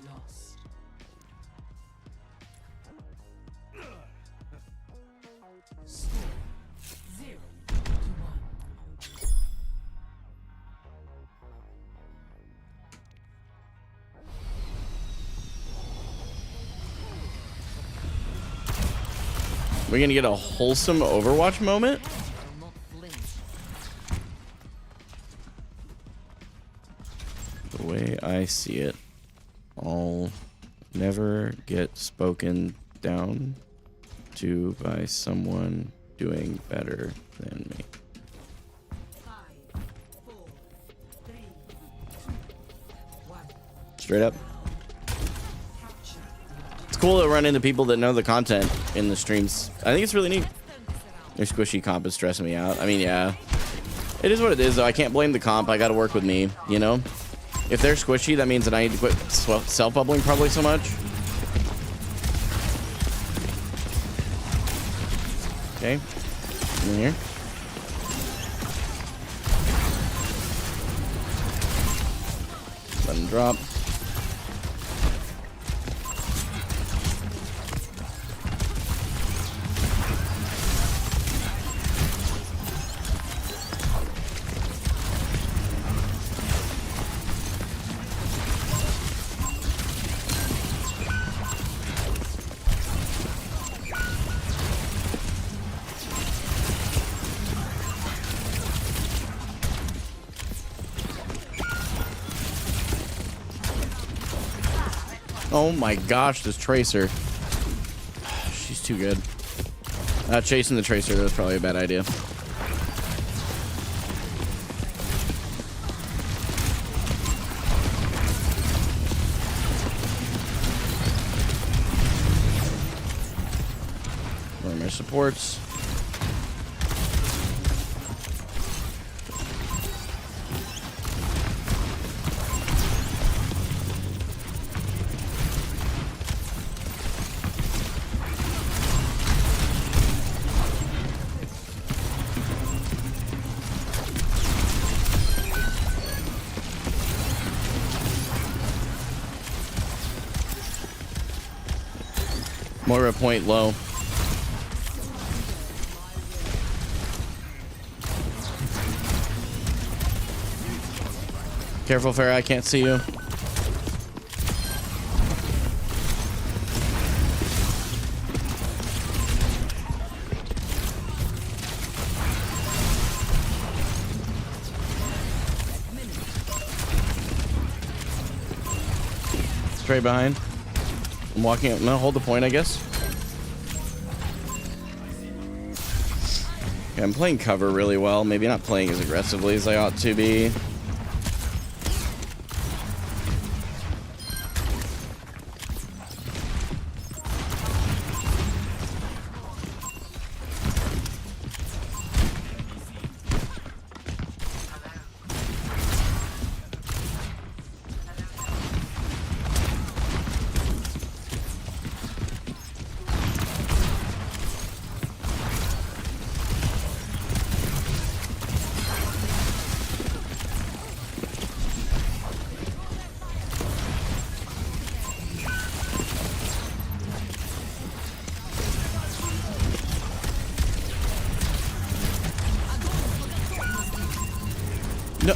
S1: We're gonna get a wholesome Overwatch moment? The way I see it, I'll never get spoken down to by someone doing better than me. straight up. It's cool to run into people that know the content in the streams. I think it's really neat. Their squishy comp is stressing me out. I mean, yeah. It is what it is, though. I can't blame the comp. I gotta work with me, you know? If they're squishy, that means that I need to quit self-bubbling probably so much. Okay. In here. Let him drop. Oh my gosh, this Tracer. She's too good. Chasing the Tracer, that was probably a bad idea. Where are my supports? Moira point low. Careful, Farrah, I can't see you. Straight behind. I'm walking up. No, hold the point, I guess. Okay, I'm playing cover really well. Maybe not playing as aggressively as I ought to be. No.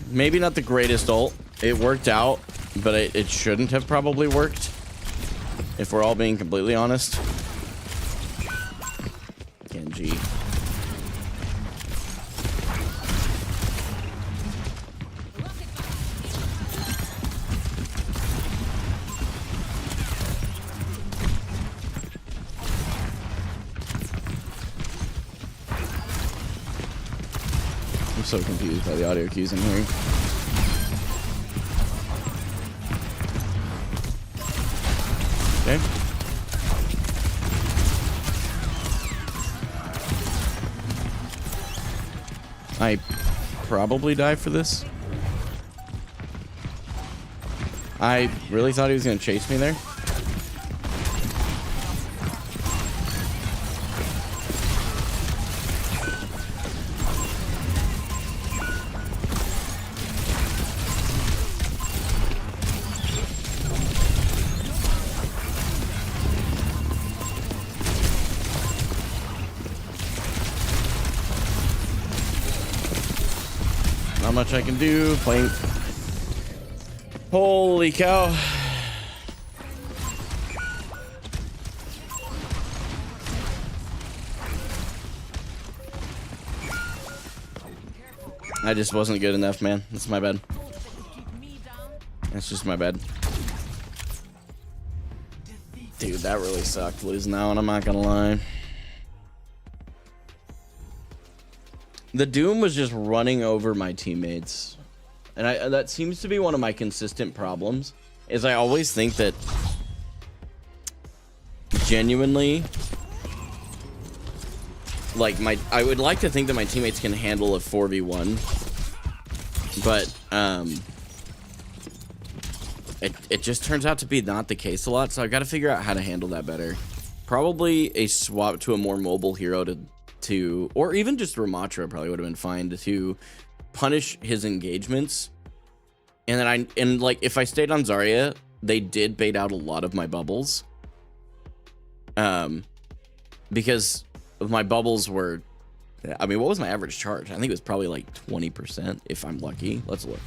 S1: Maybe not the greatest ult. It worked out, but it shouldn't have probably worked. If we're all being completely honest. Genji. I'm so confused by the audio cues I'm hearing. Okay. I probably die for this. I really thought he was going to chase me there. Not much I can do. Playing. Holy cow. I just wasn't good enough, man. That's my bad. That's just my bad. Dude, that really sucked losing that one, I'm not gonna lie. The Doom was just running over my teammates. And that seems to be one of my consistent problems, is I always think that genuinely, like, I would like to think that my teammates can handle a 4v1, but it just turns out to be not the case a lot, so I've got to figure out how to handle that better. Probably a swap to a more mobile hero to or even just Ramattra probably would have been fine to punish his engagements. And then like if I stayed on Zarya, they did bait out a lot of my bubbles. Because of my bubbles were, I mean, what was my average charge? I think it was probably like 20% if I'm lucky. Let's look.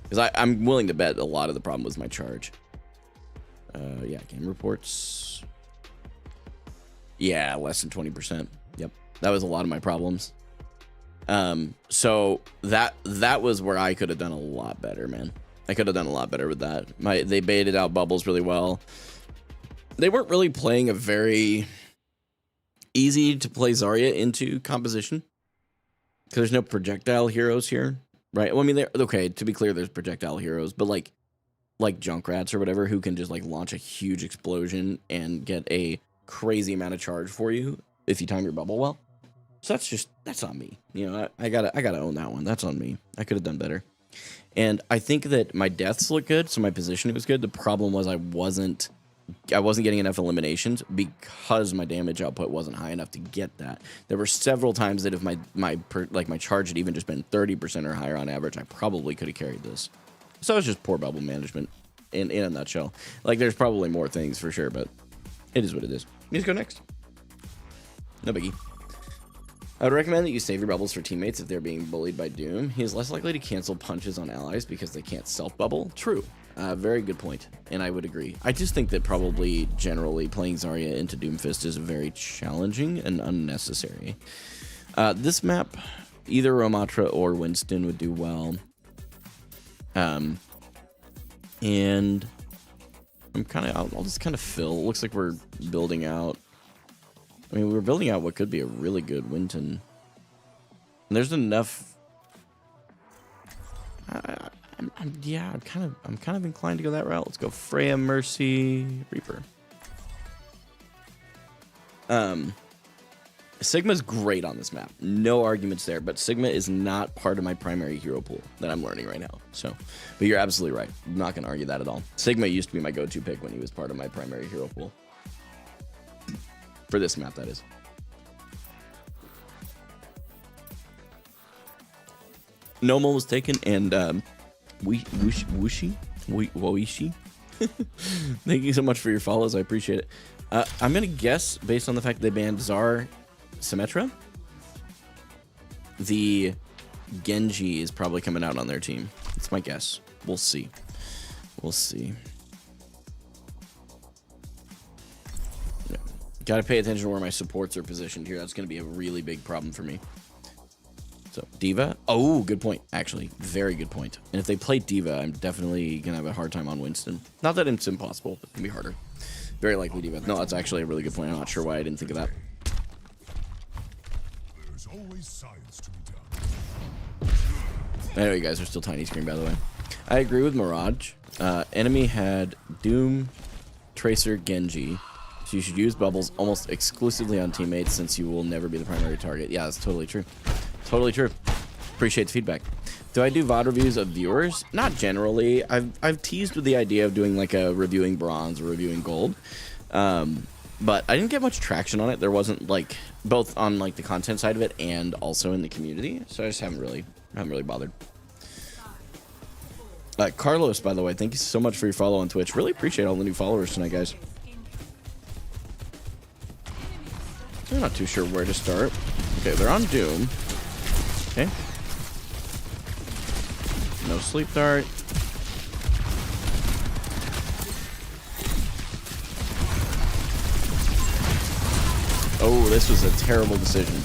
S1: Because I'm willing to bet a lot of the problem was my charge. Yeah, game reports. Yeah, less than 20%. Yep, that was a lot of my problems. So that was where I could have done a lot better, man. I could have done a lot better with that. They baited out bubbles really well. They weren't really playing a very easy to play Zarya into composition because there's no projectile heroes here, right? Well, I mean, okay, to be clear, there's projectile heroes, but like Junkrats or whatever who can just like launch a huge explosion and get a crazy amount of charge for you if you time your bubble well. So that's on me. You know, I gotta own that one. That's on me. I could have done better. And I think that my deaths look good, so my positioning was good. The problem was I wasn't getting enough eliminations because my damage output wasn't high enough to get that. There were several times that if my charge had even just been 30% or higher on average, I probably could have carried this. So it was just poor bubble management in a nutshell. Like, there's probably more things for sure, but it is what it is. Let's go next. No biggie. I would recommend that you save your bubbles for teammates if they're being bullied by Doom. He is less likely to cancel punches on allies because they can't self-bubble. True. Very good point, and I would agree. I just think that probably generally playing Zarya into Doomfist is very challenging and unnecessary. This map, either Ramattra or Winston would do well. And I'll just kind of fill. It looks like we're building out. I mean, we're building out what could be a really good Winston. And there's enough. I'm kind of inclined to go that route. Let's go Freya, Mercy, Reaper. Sigma's great on this map. No arguments there, but Sigma is not part of my primary hero pool that I'm learning right now. So, but you're absolutely right. I'm not going to argue that at all. Sigma used to be my go-to pick when he was part of my primary hero pool. For this map, that is. Nomo was taken, and Woishi. Thank you so much for your follows. I appreciate it. I'm gonna guess, based on the fact that they banned Zar Symmetra, the Genji is probably coming out on their team. It's my guess. We'll see. We'll see. Yeah. Gotta pay attention to where my supports are positioned here. That's gonna be a really big problem for me. So, D.Va. Oh, good point. Actually, very good point. And if they play D.Va, I'm definitely going to have a hard time on Winston. Not that it's impossible, but it can be harder. Very likely D.Va. No, that's actually a really good point. I'm not sure why I didn't think of that. There's always science to be done. I know you guys are still tiny screen, by the way. I agree with Mirage. Enemy had Doom, Tracer, Genji. So you should use bubbles almost exclusively on teammates since you will never be the primary target. Yeah, that's totally true. Totally true. Appreciate the feedback. Do I do VOD reviews of viewers? Not generally. I've teased with the idea of doing like a reviewing bronze or reviewing gold. But I didn't get much traction on it. There wasn't like both on like the content side of it and also in the community. So I just haven't really bothered. Carlos, by the way, thank you so much for your follow on Twitch. Really appreciate all the new followers tonight, guys. I'm not too sure where to start. Okay, they're on Doom. Okay. No sleep dart. Oh, this was a terrible decision.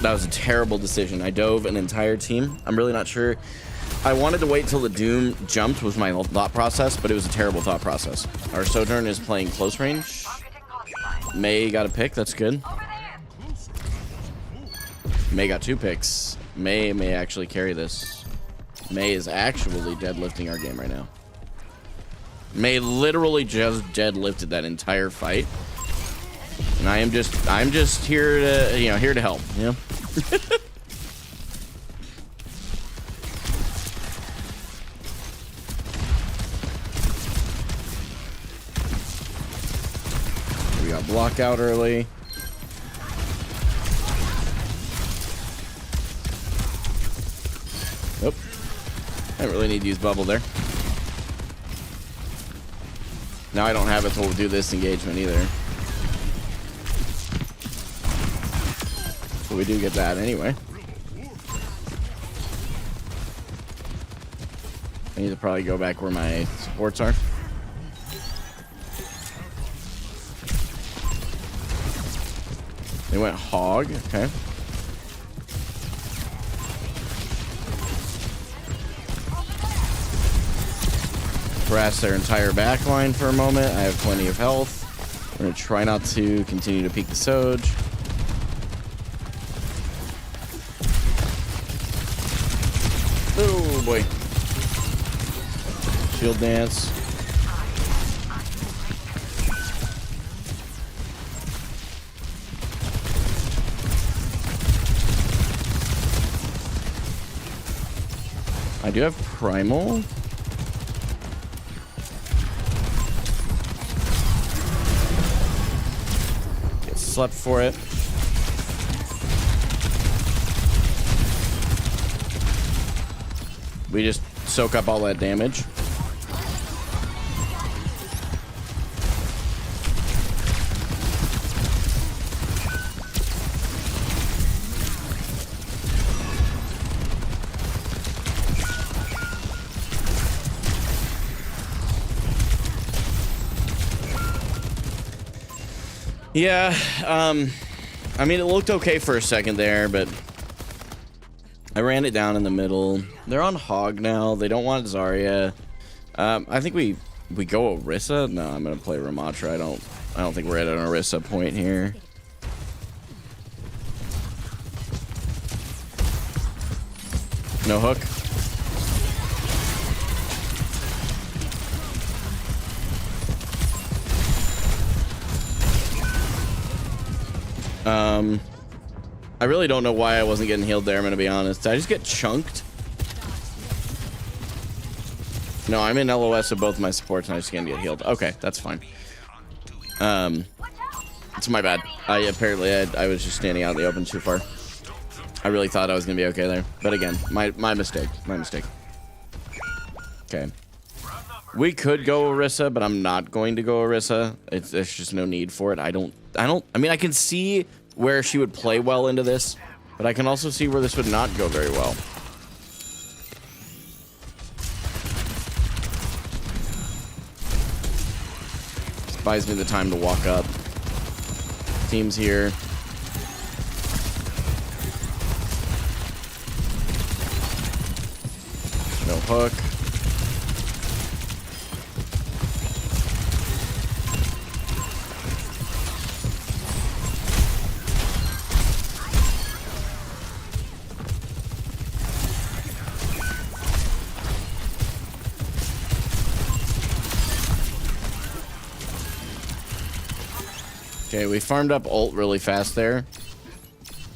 S1: That was a terrible decision. I dove an entire team. I'm really not sure I wanted to wait till the Doom jumped was my thought process, but it was a terrible thought process. Our Sojourn is playing close range. May got a pick. That's good. May got 2 picks. May actually carry this. May is actually deadlifting our game right now. May literally just deadlifted that entire fight. And I'm just here to, here to help, you know? We got block out early. Nope. I don't really need to use bubble there. Now I don't have it to do this engagement either. But we do get that anyway. I need to probably go back where my supports are. They went hog, okay. Harass their entire back line for a moment. I have plenty of health. I'm gonna try not to continue to peek the Soj. Oh boy. Shield dance. I do have primal. Get slept for it. We just soak up all that damage. Yeah, I mean, it looked okay for a second there, but I ran it down in the middle. They're on hog now. They don't want Zarya. I think we go Orisa. No, I'm gonna play Ramattra. I don't think we're at an Orisa point here. No hook. I really don't know why I wasn't getting healed there, I'm gonna be honest. Did I just get chunked? No, I'm in LOS with both my supports and I just can't get healed. Okay, that's fine. It's my bad. I was just standing out in the open too far. I really thought I was gonna be okay there. But again, my mistake. My mistake. Okay. We could go Orisa, but I'm not going to go Orisa. There's just no need for it. I mean, I can see where she would play well into this, but I can also see where this would not go very well. This buys me the time to walk up. Team's here. No hook. Okay, we farmed up ult really fast there.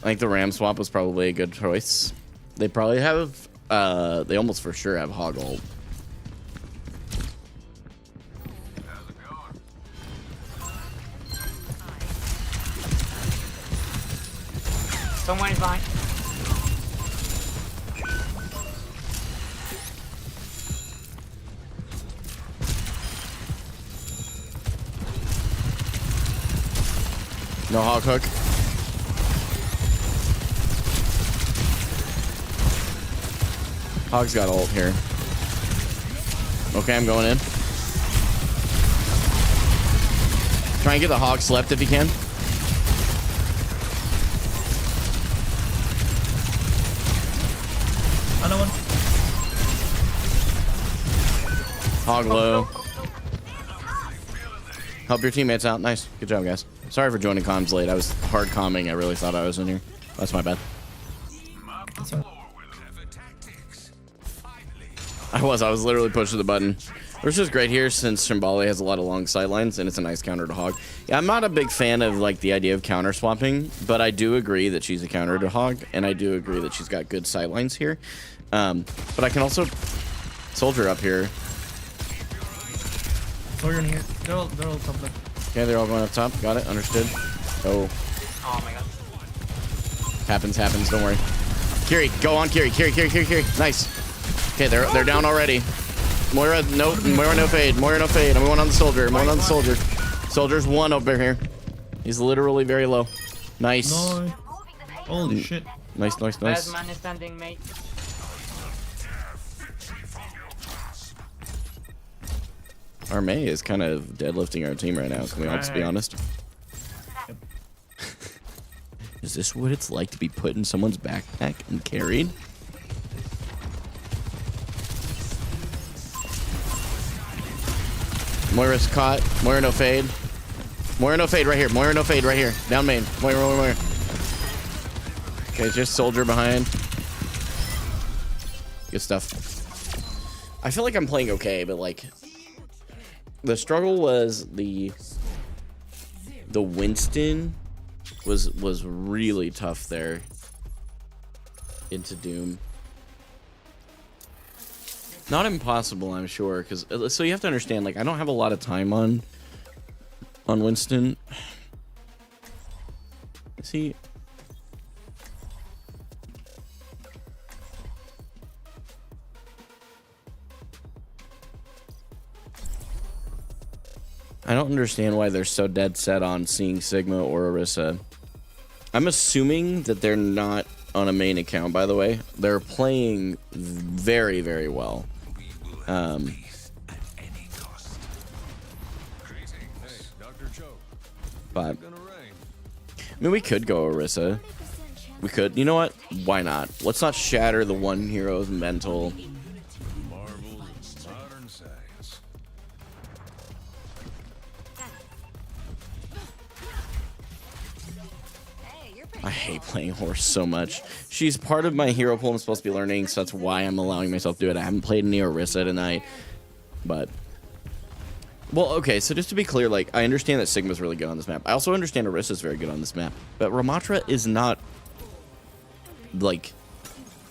S1: I think the ram swap was probably a good choice. They probably have, they almost for sure have hog ult.
S4: Someone's like,
S1: No hog hook. Hog's got ult here. Okay, I'm going in. Try and get the hog slept if you can.
S7: Another one.
S1: Hog low. Help your teammates out. Nice. Good job, guys. Sorry for joining comms late. I was hard comming. I really thought I was in here. That's my bad. I was literally pushing the button. Which is great here since Shambali has a lot of long sightlines and it's a nice counter to Hog. Yeah, I'm not a big fan of like the idea of counter swapping, but I do agree that she's a counter to Hog, and I do agree that she's got good sightlines here. But I can also soldier up here.
S7: Soldier in here. They're all top left.
S1: Okay, they're all going up top. Got it. Understood. Oh.
S4: Oh my god.
S1: Happens. Don't worry. Kiri, go on, Kiri. Nice. Okay, they're down already. Moira, no fade. I'm going on the soldier. Soldier's one over here. He's literally very low. Nice.
S7: No. Holy shit.
S1: Nice.
S4: Last man is standing, mate.
S1: Our May is kind of deadlifting our team right now. Can we all just be honest?
S7: Yep.
S1: Is this what it's like to be put in someone's backpack and carried? Moira's caught. Moira no fade. Right here. Down main. Moira. Okay, just soldier behind. Good stuff. I feel like I'm playing okay, but like the struggle was the Winston was really tough there into Doom. Not impossible, I'm sure, because so you have to understand, like, I don't have a lot of time on Winston. See, I don't understand why they're so dead set on seeing Sigma or Orisa. I'm assuming that they're not on a main account, by the way. They're playing very, very well. But I mean, we could go Orisa. We could. You know what? Why not? Let's not shatter the one hero's mental. I hate playing horse so much. She's part of my hero pool I'm supposed to be learning, so that's why I'm allowing myself to do it. I haven't played any Orisa tonight, but... Well, okay, so just to be clear, like, I understand that Sigma's really good on this map. I also understand Orisa's very good on this map, but Ramattra is not, like,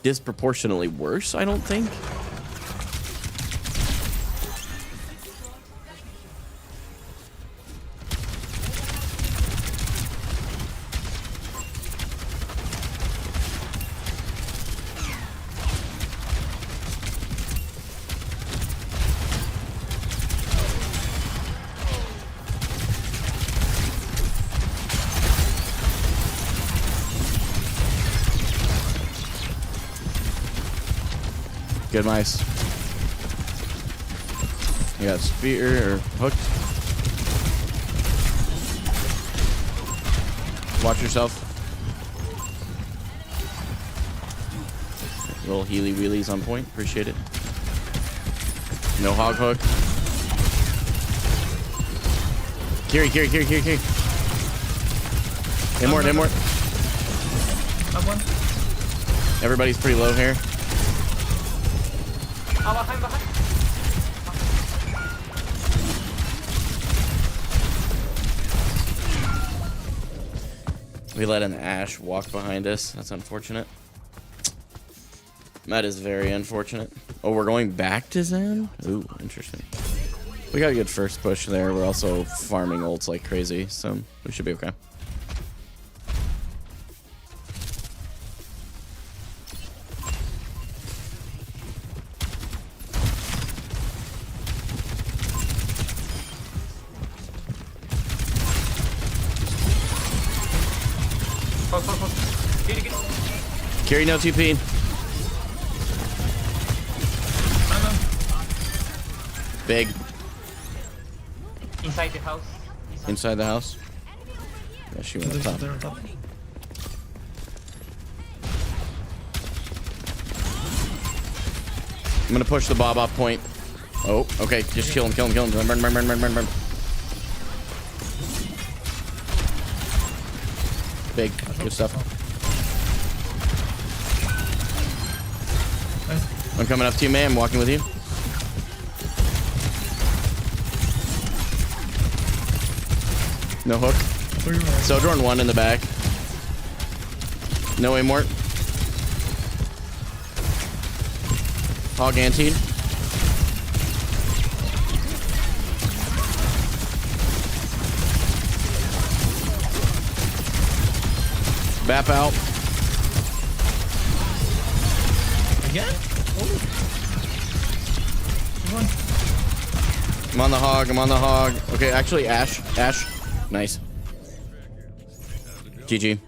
S1: disproportionately worse, I don't think. Good mice. You got spear or hooked. Watch yourself. Little healy wheelies on point. Appreciate it. No hog hook. Kiri. Hit more.
S7: Up one.
S1: Everybody's pretty low here.
S4: Oh, behind.
S1: We let an Ashe walk behind us. That's unfortunate. That is very unfortunate. Oh, we're going back to Zen? Ooh, interesting. We got a good first push there. We're also farming ults like crazy, so we should be okay. Kiri no TP. Big.
S4: Inside the house.
S1: Inside the house. Yeah, she went up top. I'm gonna push the Bob off point. Oh, okay. Just kill him, kill him, kill him. Burn, burn, burn, burn, burn, burn. Big. Good stuff.
S7: Nice.
S1: I'm coming up to you, man. I'm walking with you. No hook. Sojourn 1 in the back. No Amort. Hog anti. Bap out.
S7: Again? Oh. Come on.
S1: I'm on the hog. I'm on the hog. Okay, actually, Ash. Ash. Nice. GG.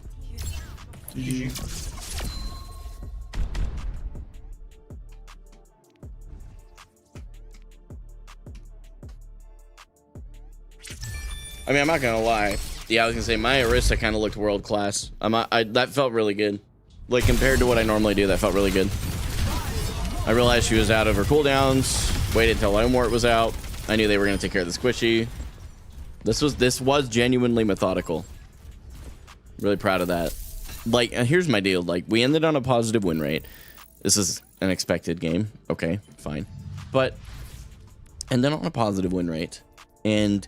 S7: GG.
S1: I mean, I'm not gonna lie. Yeah, I was gonna say my Orisa kind of looked world class. That felt really good. Like compared to what I normally do, that felt really good. I realized she was out of her cooldowns. Waited until Omort was out. I knew they were gonna take care of the squishy. This was genuinely methodical. Really proud of that. Like, here's my deal. Like, we ended on a positive win rate. This is an expected game. Okay, fine. But ended on a positive win rate, and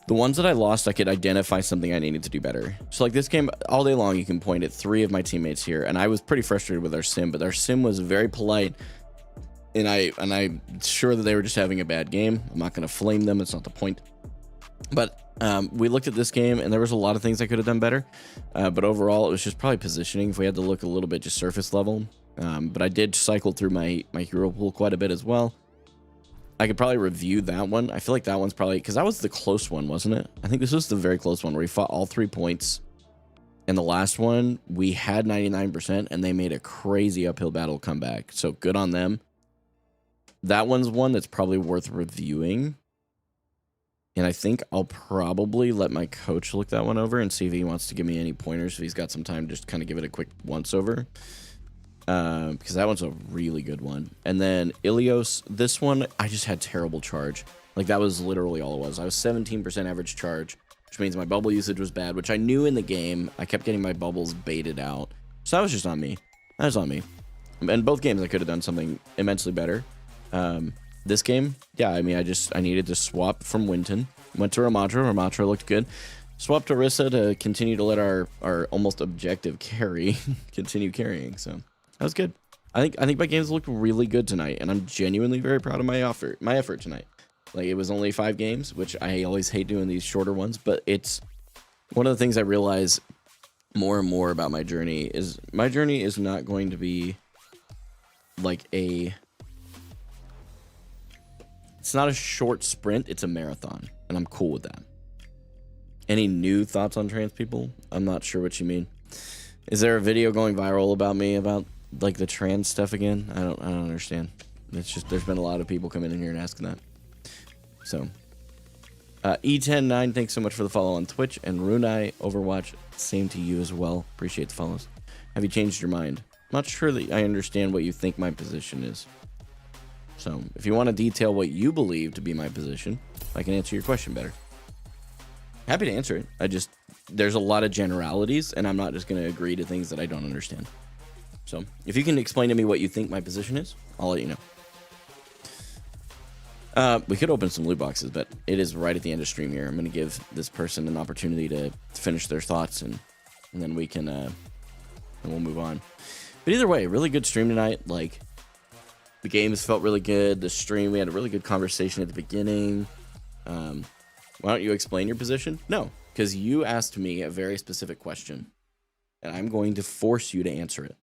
S1: the ones that I lost, I could identify something I needed to do better. So like this game, all day long, you can point at 3 of my teammates here, and I was pretty frustrated with our sim, but our sim was very polite, and I'm sure that they were just having a bad game. I'm not going to flame them. It's not the point. But we looked at this game, and there was a lot of things I could have done better. But overall, it was just probably positioning. If we had to look a little bit just surface level. But I did cycle through my hero pool quite a bit as well. I could probably review that one. I feel like that one's probably, because that was the close one, wasn't it? I think this was the very close one where we fought all 3 points. And the last one, we had 99%, and they made a crazy uphill battle comeback. So good on them. That one's one that's probably worth reviewing. And I think I'll probably let my coach look that one over and see if he wants to give me any pointers. If he's got some time, just kind of give it a quick once over. Because that one's a really good one. And then Ilios, this one, I just had terrible charge. Like, that was literally all it was. I was 17% average charge, which means my bubble usage was bad, which I knew in the game. I kept getting my bubbles baited out. So that was just on me. That was on me. And both games, I could have done something immensely better. This game, yeah, I mean, I needed to swap from Winston. Went to Ramattra. Ramattra looked good. Swapped to Orisa to continue to let our almost objective carry continue carrying, so that was good. I think my games looked really good tonight, and I'm genuinely very proud of my effort tonight. Like, it was only 5 games, which I always hate doing these shorter ones, but it's one of the things I realize more and more about my journey is not going to be like it's not a short sprint, it's a marathon, and I'm cool with that. Any new thoughts on trans people? I'm not sure what you mean. Is there a video going viral about me about like the trans stuff again? I don't understand. It's just there's been a lot of people coming in here and asking that. So E109, thanks so much for the follow on Twitch, and Runai Overwatch, same to you as well. Appreciate the follows. Have you changed your mind? I'm not sure that I understand what you think my position is. So if you want to detail what you believe to be my position, I can answer your question better. Happy to answer it. There's a lot of generalities, and I'm not just going to agree to things that I don't understand. So if you can explain to me what you think my position is, I'll let you know. We could open some loot boxes, but it is right at the end of stream here. I'm going to give this person an opportunity to finish their thoughts, and then we can, and we'll move on. But either way, really good stream tonight. Like, the games felt really good. The stream, we had a really good conversation at the beginning. Why don't you explain your position? No, because you asked me a very specific question, and I'm going to force you to answer it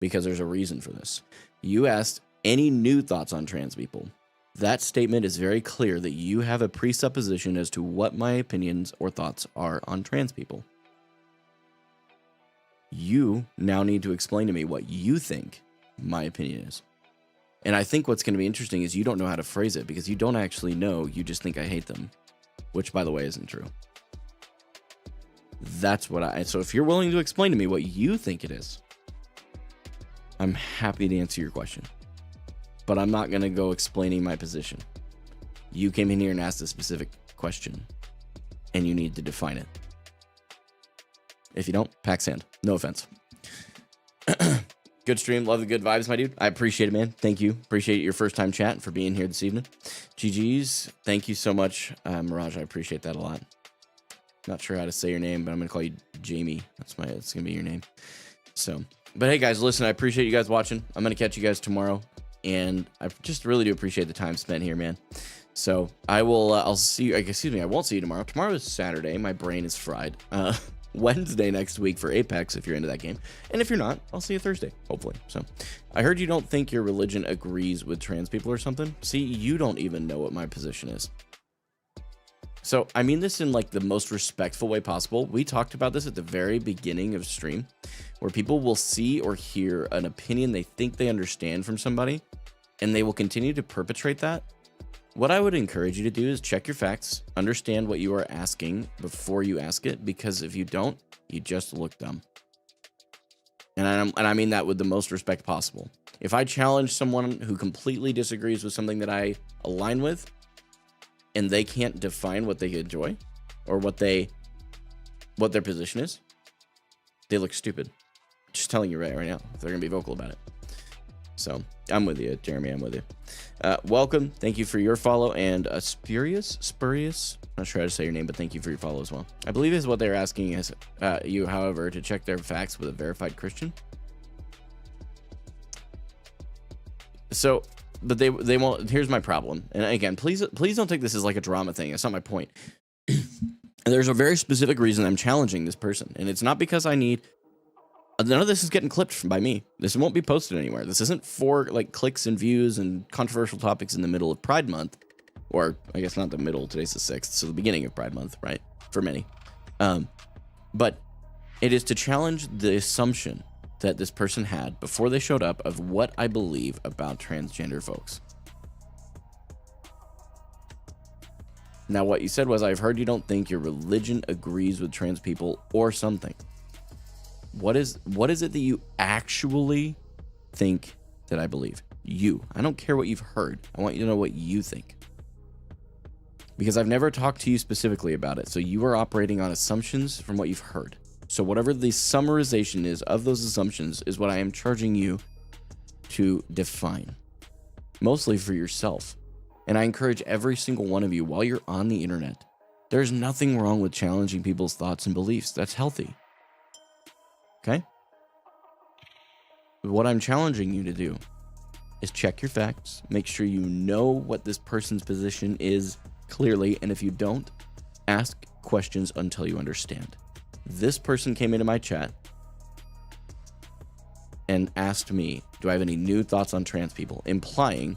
S1: because there's a reason for this. You asked any new thoughts on trans people. That statement is very clear that you have a presupposition as to what my opinions or thoughts are on trans people. You now need to explain to me what you think my opinion is. And I think what's going to be interesting is you don't know how to phrase it because you don't actually know. You just think I hate them, which, by the way, isn't true. That's what so if you're willing to explain to me what you think it is, I'm happy to answer your question. but I'm not going to go explaining my position. You came in here and asked a specific question, and you need to define it. If you don't, pack sand. No offense. Good stream. Love the good vibes, my dude. I appreciate it, man. Thank you. Appreciate your first time chat for being here this evening. GG's. Thank you so much, Mirage. I appreciate that a lot. Not sure how to say your name, but I'm going to call you Jamie. It's going to be your name. So, but hey, guys, listen, I appreciate you guys watching. I'm going to catch you guys tomorrow. And I just really do appreciate the time spent here, man. So I will, I'll see you, excuse me, I won't see you tomorrow. Tomorrow is Saturday. My brain is fried. Wednesday next week for Apex, if you're into that game. And if you're not, I'll see you Thursday, hopefully. So I heard you don't think your religion agrees with trans people or something. See, you don't even know what my position is. So I mean this in like the most respectful way possible. We talked about this at the very beginning of stream, where people will see or hear an opinion they think they understand from somebody, and they will continue to perpetrate that. What I would encourage you to do is check your facts, understand what you are asking before you ask it, because if you don't, you just look dumb. And I mean that with the most respect possible. If I challenge someone who completely disagrees with something that I align with, and they can't define what they enjoy or what their position is, they look stupid. Just telling you right now, they're gonna be vocal about it. So I'm with you, Jeremy. I'm with you. Welcome. Thank you for your follow. And Spurious, I'm not sure how to say your name, but thank you for your follow as well. I believe is what they're asking is you, however, to check their facts with a verified Christian. So, but they won't. Here's my problem. And again, please don't take this as like a drama thing. That's not my point. There's a very specific reason I'm challenging this person, and it's not because I need. None of this is getting clipped by me. This won't be posted anywhere. This isn't for like clicks and views and controversial topics in the middle of Pride Month, or I guess not the middle. Today's the 6th, so the beginning of Pride Month, right? For many, but it is to challenge the assumption that this person had before they showed up of what I believe about transgender folks. Now, what you said was, I've heard you don't think your religion agrees with trans people or something. What is it that you actually think that I believe? You. I don't care what you've heard. I want you to know what you think. Because I've never talked to you specifically about it. So you are operating on assumptions from what you've heard. So whatever the summarization is of those assumptions is what I am charging you to define. Mostly for yourself. And I encourage every single one of you, while you're on the internet, there's nothing wrong with challenging people's thoughts and beliefs. That's healthy. Okay? What I'm challenging you to do is check your facts, make sure you know what this person's position is clearly, and if you don't, ask questions until you understand. This person came into my chat and asked me, do I have any new thoughts on trans people, implying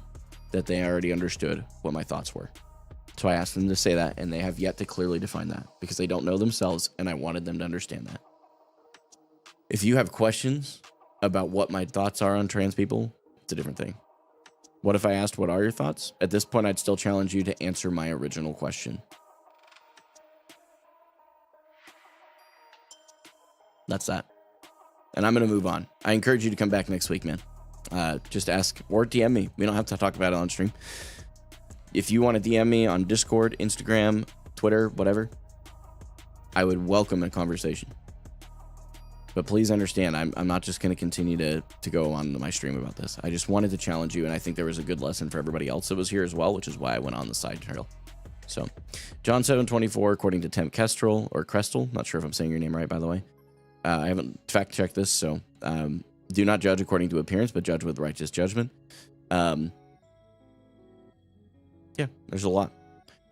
S1: that they already understood what my thoughts were. So I asked them to say that, and they have yet to clearly define that because they don't know themselves, and I wanted them to understand that. If you have questions about what my thoughts are on trans people, it's a different thing. What if I asked, what are your thoughts? At this point, I'd still challenge you to answer my original question. That's that. And I'm going to move on. I encourage you to come back next week, man. Just ask or DM me. We don't have to talk about it on stream. If you want to DM me on Discord, Instagram, Twitter, whatever, I would welcome a conversation. But please understand, I'm not just going to continue to go on my stream about this. I just wanted to challenge you, and I think there was a good lesson for everybody else that was here as well, which is why I went on the side trail. So, John 7:24, according to Temp Kestrel, or Crestel, not sure if I'm saying your name right, by the way. I haven't fact-checked this, so do not judge according to appearance, but judge with righteous judgment. Yeah, there's a lot.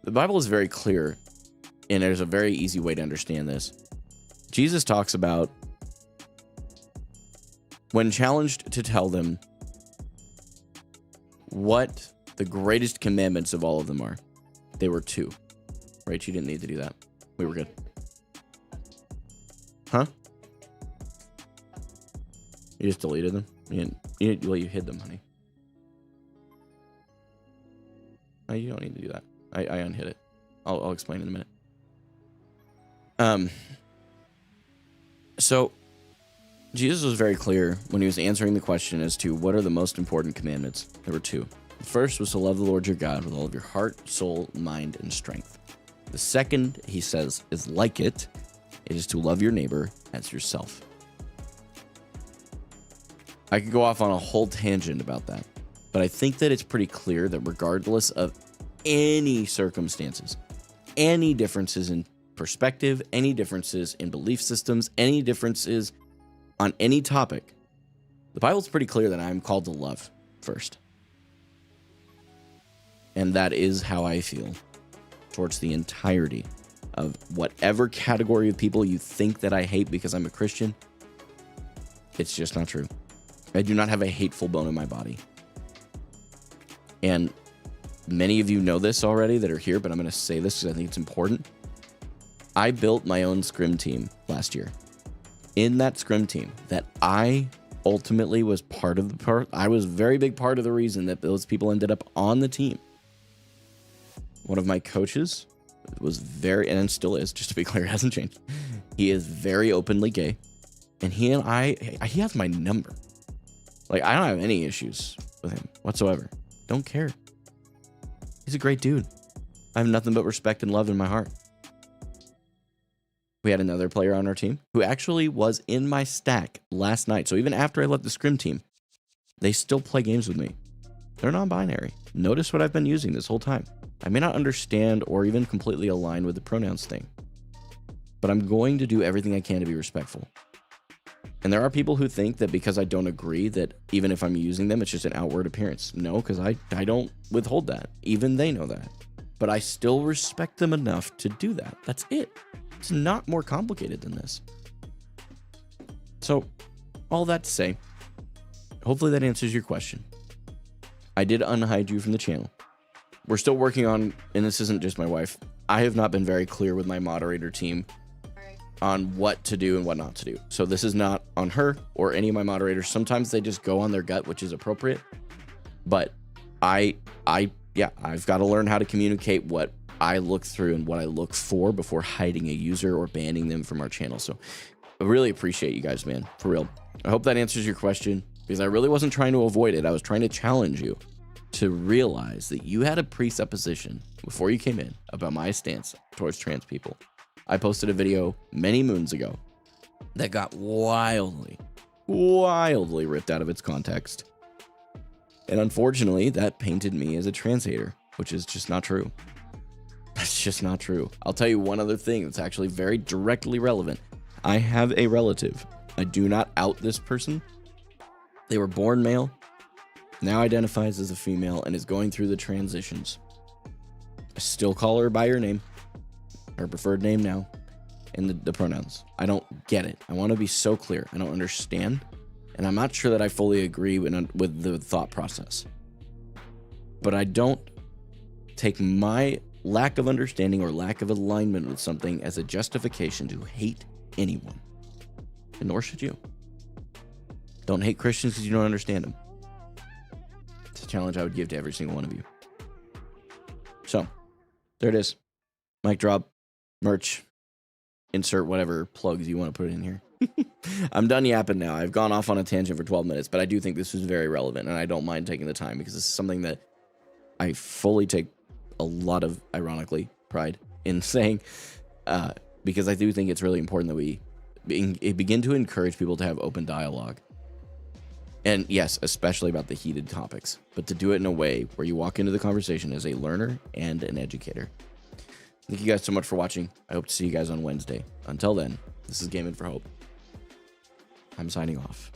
S1: The Bible is very clear, and there's a very easy way to understand this. Jesus talks about, when challenged to tell them what the greatest commandments of all of them are, they were 2. Right? You didn't need to do that. We were good. Huh? You just deleted them? Well, you hid them, honey. Oh, you don't need to do that. I unhid it. I'll explain in a minute. So Jesus was very clear when he was answering the question as to what are the most important commandments. There were two. The first was to love the Lord your God with all of your heart, soul, mind, and strength. The second, he says, is like it. It is to love your neighbor as yourself. I could go off on a whole tangent about that, but I think that it's pretty clear that regardless of any circumstances, any differences in perspective, any differences in belief systems, any differences on any topic, the Bible's pretty clear that I'm called to love first. And that is how I feel towards the entirety of whatever category of people you think that I hate because I'm a Christian. It's just not true. I do not have a hateful bone in my body. And many of you know this already that are here, but I'm going to say this because I think it's important. I built my own scrim team last year. In that scrim team that I ultimately was part of the part, I was a very big part of the reason that those people ended up on the team. One of my coaches was very, and still is, just to be clear, it hasn't changed. He is very openly gay. And he has my number. Like, I don't have any issues with him whatsoever. Don't care. He's a great dude. I have nothing but respect and love in my heart. We had another player on our team who actually was in my stack last night. So even after I left the scrim team, they still play games with me. They're non-binary. Notice what I've been using this whole time. I may not understand or even completely align with the pronouns thing, but I'm going to do everything I can to be respectful. And there are people who think that because I don't agree that even if I'm using them, it's just an outward appearance. No, because I don't withhold that. Even they know that. But I still respect them enough to do that. That's it. It's not more complicated than this. So, all that to say, hopefully that answers your question. I did unhide you from the channel. We're still working on, and this isn't just my wife, I have not been very clear with my moderator team on what to do and what not to do. So this is not on her or any of my moderators. Sometimes they just go on their gut, which is appropriate. But I've got to learn how to communicate what I look through and what I look for before hiding a user or banning them from our channel. So I really appreciate you guys, man, for real. I hope that answers your question, because I really wasn't trying to avoid it. I was trying to challenge you to realize that you had a presupposition before you came in about my stance towards trans people. I posted a video many moons ago that got wildly ripped out of its context. And unfortunately, that painted me as a trans hater, which is just not true. That's just not true. I'll tell you one other thing that's actually very directly relevant. I have a relative. I do not out this person. They were born male, now identifies as a female, and is going through the transitions. I still call her by her name, her preferred name now, and the pronouns. I don't get it. I want to be so clear. I don't understand, and I'm not sure that I fully agree with the thought process. But I don't take my lack of understanding or lack of alignment with something as a justification to hate anyone, and nor should you. Don't hate Christians because you don't understand them. It's a challenge I would give to every single one of you. So, there it is. Mic drop, merch, insert whatever plugs you want to put in here. I'm done yapping now. I've gone off on a tangent for 12 minutes, but I do think this is very relevant, and I don't mind taking the time because this is something that I fully take a lot of, ironically, pride in saying, because I do think it's really important that we begin to encourage people to have open dialogue. And yes, especially about the heated topics, but to do it in a way where you walk into the conversation as a learner and an educator. Thank you guys so much for watching. I hope to see you guys on Wednesday. Until then, this is Gaming for Hope. I'm signing off.